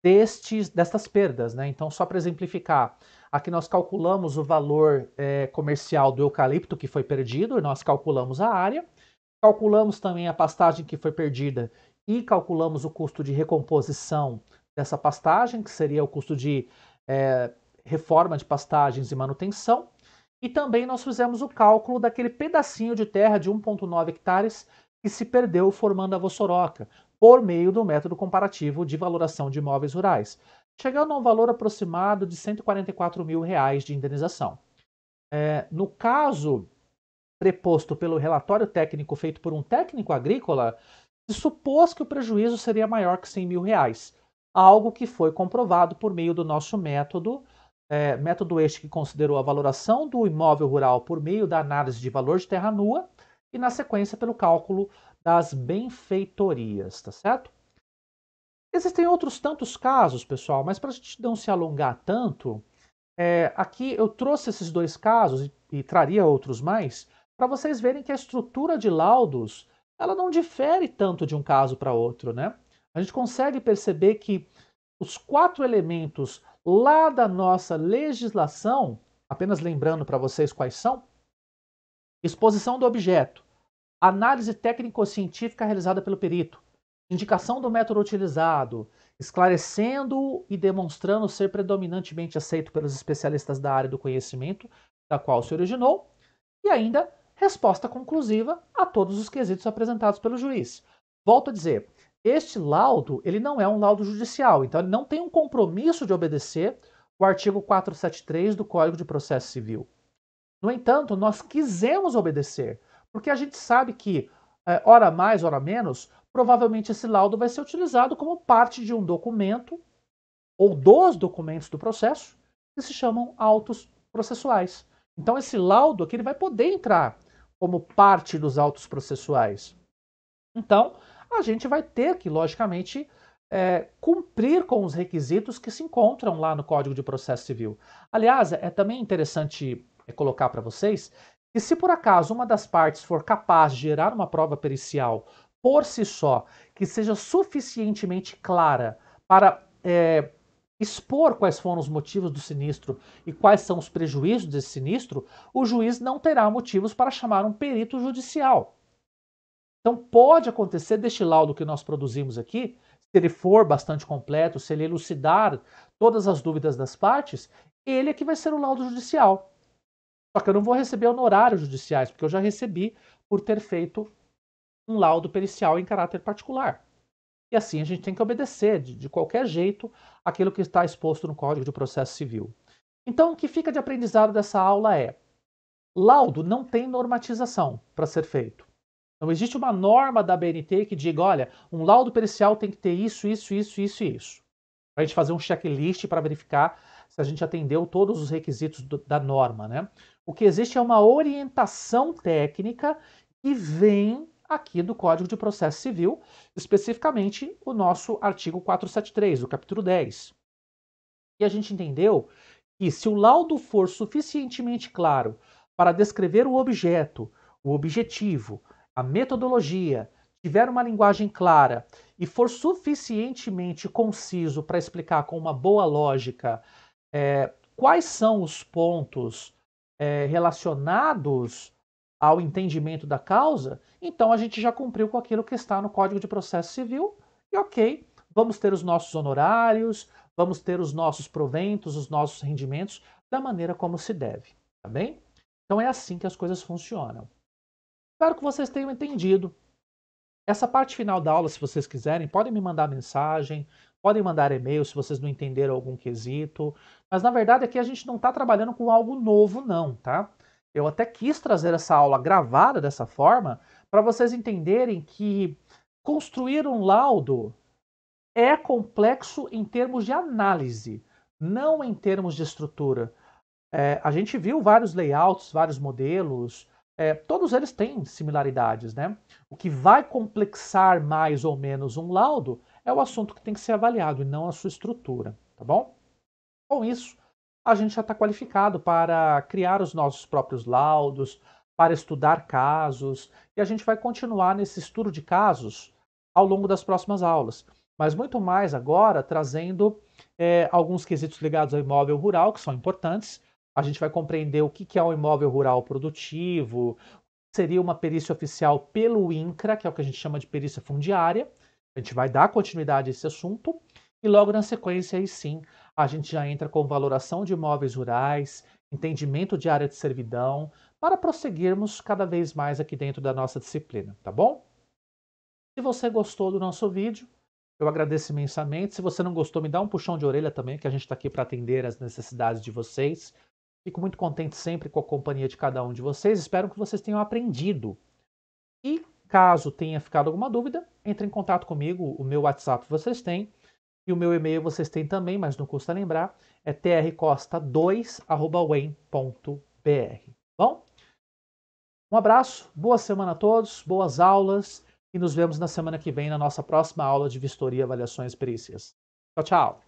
destas perdas, né? Então, só para exemplificar, aqui nós calculamos o valor comercial do eucalipto que foi perdido, e nós calculamos a área, calculamos também a pastagem que foi perdida e calculamos o custo de recomposição dessa pastagem, que seria o custo de reforma de pastagens e manutenção. E também nós fizemos o cálculo daquele pedacinho de terra de 1,9 hectares que se perdeu formando a vossoroca, por meio do método comparativo de valoração de imóveis rurais, chegando a um valor aproximado de R$144 mil de indenização. No caso preposto pelo relatório técnico feito por um técnico agrícola, se supôs que o prejuízo seria maior que R$100 mil, algo que foi comprovado por meio do nosso método, método este que considerou a valoração do imóvel rural por meio da análise de valor de terra nua e, na sequência, pelo cálculo das benfeitorias, tá certo? Existem outros tantos casos, pessoal, mas para a gente não se alongar tanto, aqui eu trouxe esses dois casos e traria outros mais, para vocês verem que a estrutura de laudos ela não difere tanto de um caso para outro, né? A gente consegue perceber que os 4 elementos lá da nossa legislação, apenas lembrando para vocês quais são: exposição do objeto, análise técnico-científica realizada pelo perito, indicação do método utilizado, esclarecendo e demonstrando ser predominantemente aceito pelos especialistas da área do conhecimento da qual se originou, e ainda resposta conclusiva a todos os quesitos apresentados pelo juiz. Volto a dizer, este laudo ele não é um laudo judicial, então ele não tem um compromisso de obedecer o artigo 473 do Código de Processo Civil. No entanto, nós quisemos obedecer, porque a gente sabe que, hora mais, hora menos, provavelmente esse laudo vai ser utilizado como parte de um documento ou dos documentos do processo que se chamam autos processuais. Então esse laudo aqui ele vai poder entrar como parte dos autos processuais. Então a gente vai ter que, logicamente, cumprir com os requisitos que se encontram lá no Código de Processo Civil. Aliás, é também interessante colocar para vocês que se por acaso uma das partes for capaz de gerar uma prova pericial por si só, que seja suficientemente clara para expor quais foram os motivos do sinistro e quais são os prejuízos desse sinistro, o juiz não terá motivos para chamar um perito judicial. Então pode acontecer deste laudo que nós produzimos aqui, se ele for bastante completo, se ele elucidar todas as dúvidas das partes, ele é que vai ser o laudo judicial. Só que eu não vou receber honorários judiciais, porque eu já recebi por ter feito um laudo pericial em caráter particular. E assim a gente tem que obedecer, de qualquer jeito, aquilo que está exposto no Código de Processo Civil. Então, o que fica de aprendizado dessa aula é: laudo não tem normatização para ser feito. Não existe uma norma da BNT que diga, olha, um laudo pericial tem que ter isso, isso, isso, isso e isso. Para a gente fazer um checklist para verificar se a gente atendeu todos os requisitos da norma, né? O que existe é uma orientação técnica que vem aqui do Código de Processo Civil, especificamente o nosso artigo 473, o capítulo 10. E a gente entendeu que se o laudo for suficientemente claro para descrever o objeto, o objetivo, a metodologia, tiver uma linguagem clara e for suficientemente conciso para explicar com uma boa lógica quais são os pontos relacionados ao entendimento da causa, então a gente já cumpriu com aquilo que está no Código de Processo Civil e ok, vamos ter os nossos honorários, vamos ter os nossos proventos, os nossos rendimentos da maneira como se deve, tá bem? Então é assim que as coisas funcionam. Espero que vocês tenham entendido. Essa parte final da aula, se vocês quiserem, podem me mandar mensagem, podem mandar e-mail se vocês não entenderam algum quesito. Mas na verdade aqui a gente não está trabalhando com algo novo não, tá? Eu até quis trazer essa aula gravada dessa forma para vocês entenderem que construir um laudo é complexo em termos de análise, não em termos de estrutura. A gente viu vários layouts, vários modelos, todos eles têm similaridades, né? O que vai complexar mais ou menos um laudo é o assunto que tem que ser avaliado e não a sua estrutura, tá bom? Com isso, a gente já está qualificado para criar os nossos próprios laudos, para estudar casos, e a gente vai continuar nesse estudo de casos ao longo das próximas aulas. Mas muito mais agora trazendo alguns quesitos ligados ao imóvel rural, que são importantes. A gente vai compreender o que é um imóvel rural produtivo, seria uma perícia oficial pelo INCRA, que é o que a gente chama de perícia fundiária. A gente vai dar continuidade a esse assunto. E logo na sequência, aí sim, a gente já entra com valoração de imóveis rurais, entendimento de área de servidão, para prosseguirmos cada vez mais aqui dentro da nossa disciplina, tá bom? Se você gostou do nosso vídeo, eu agradeço imensamente. Se você não gostou, me dá um puxão de orelha também, que a gente está aqui para atender as necessidades de vocês. Fico muito contente sempre com a companhia de cada um de vocês. Espero que vocês tenham aprendido. E caso tenha ficado alguma dúvida, entre em contato comigo. O meu WhatsApp vocês têm. E o meu e-mail vocês têm também, mas não custa lembrar. É trcosta2@wen.br. Bom? Um abraço, boa semana a todos, boas aulas. E nos vemos na semana que vem na nossa próxima aula de Vistoria, Avaliações e Perícias. Tchau, tchau!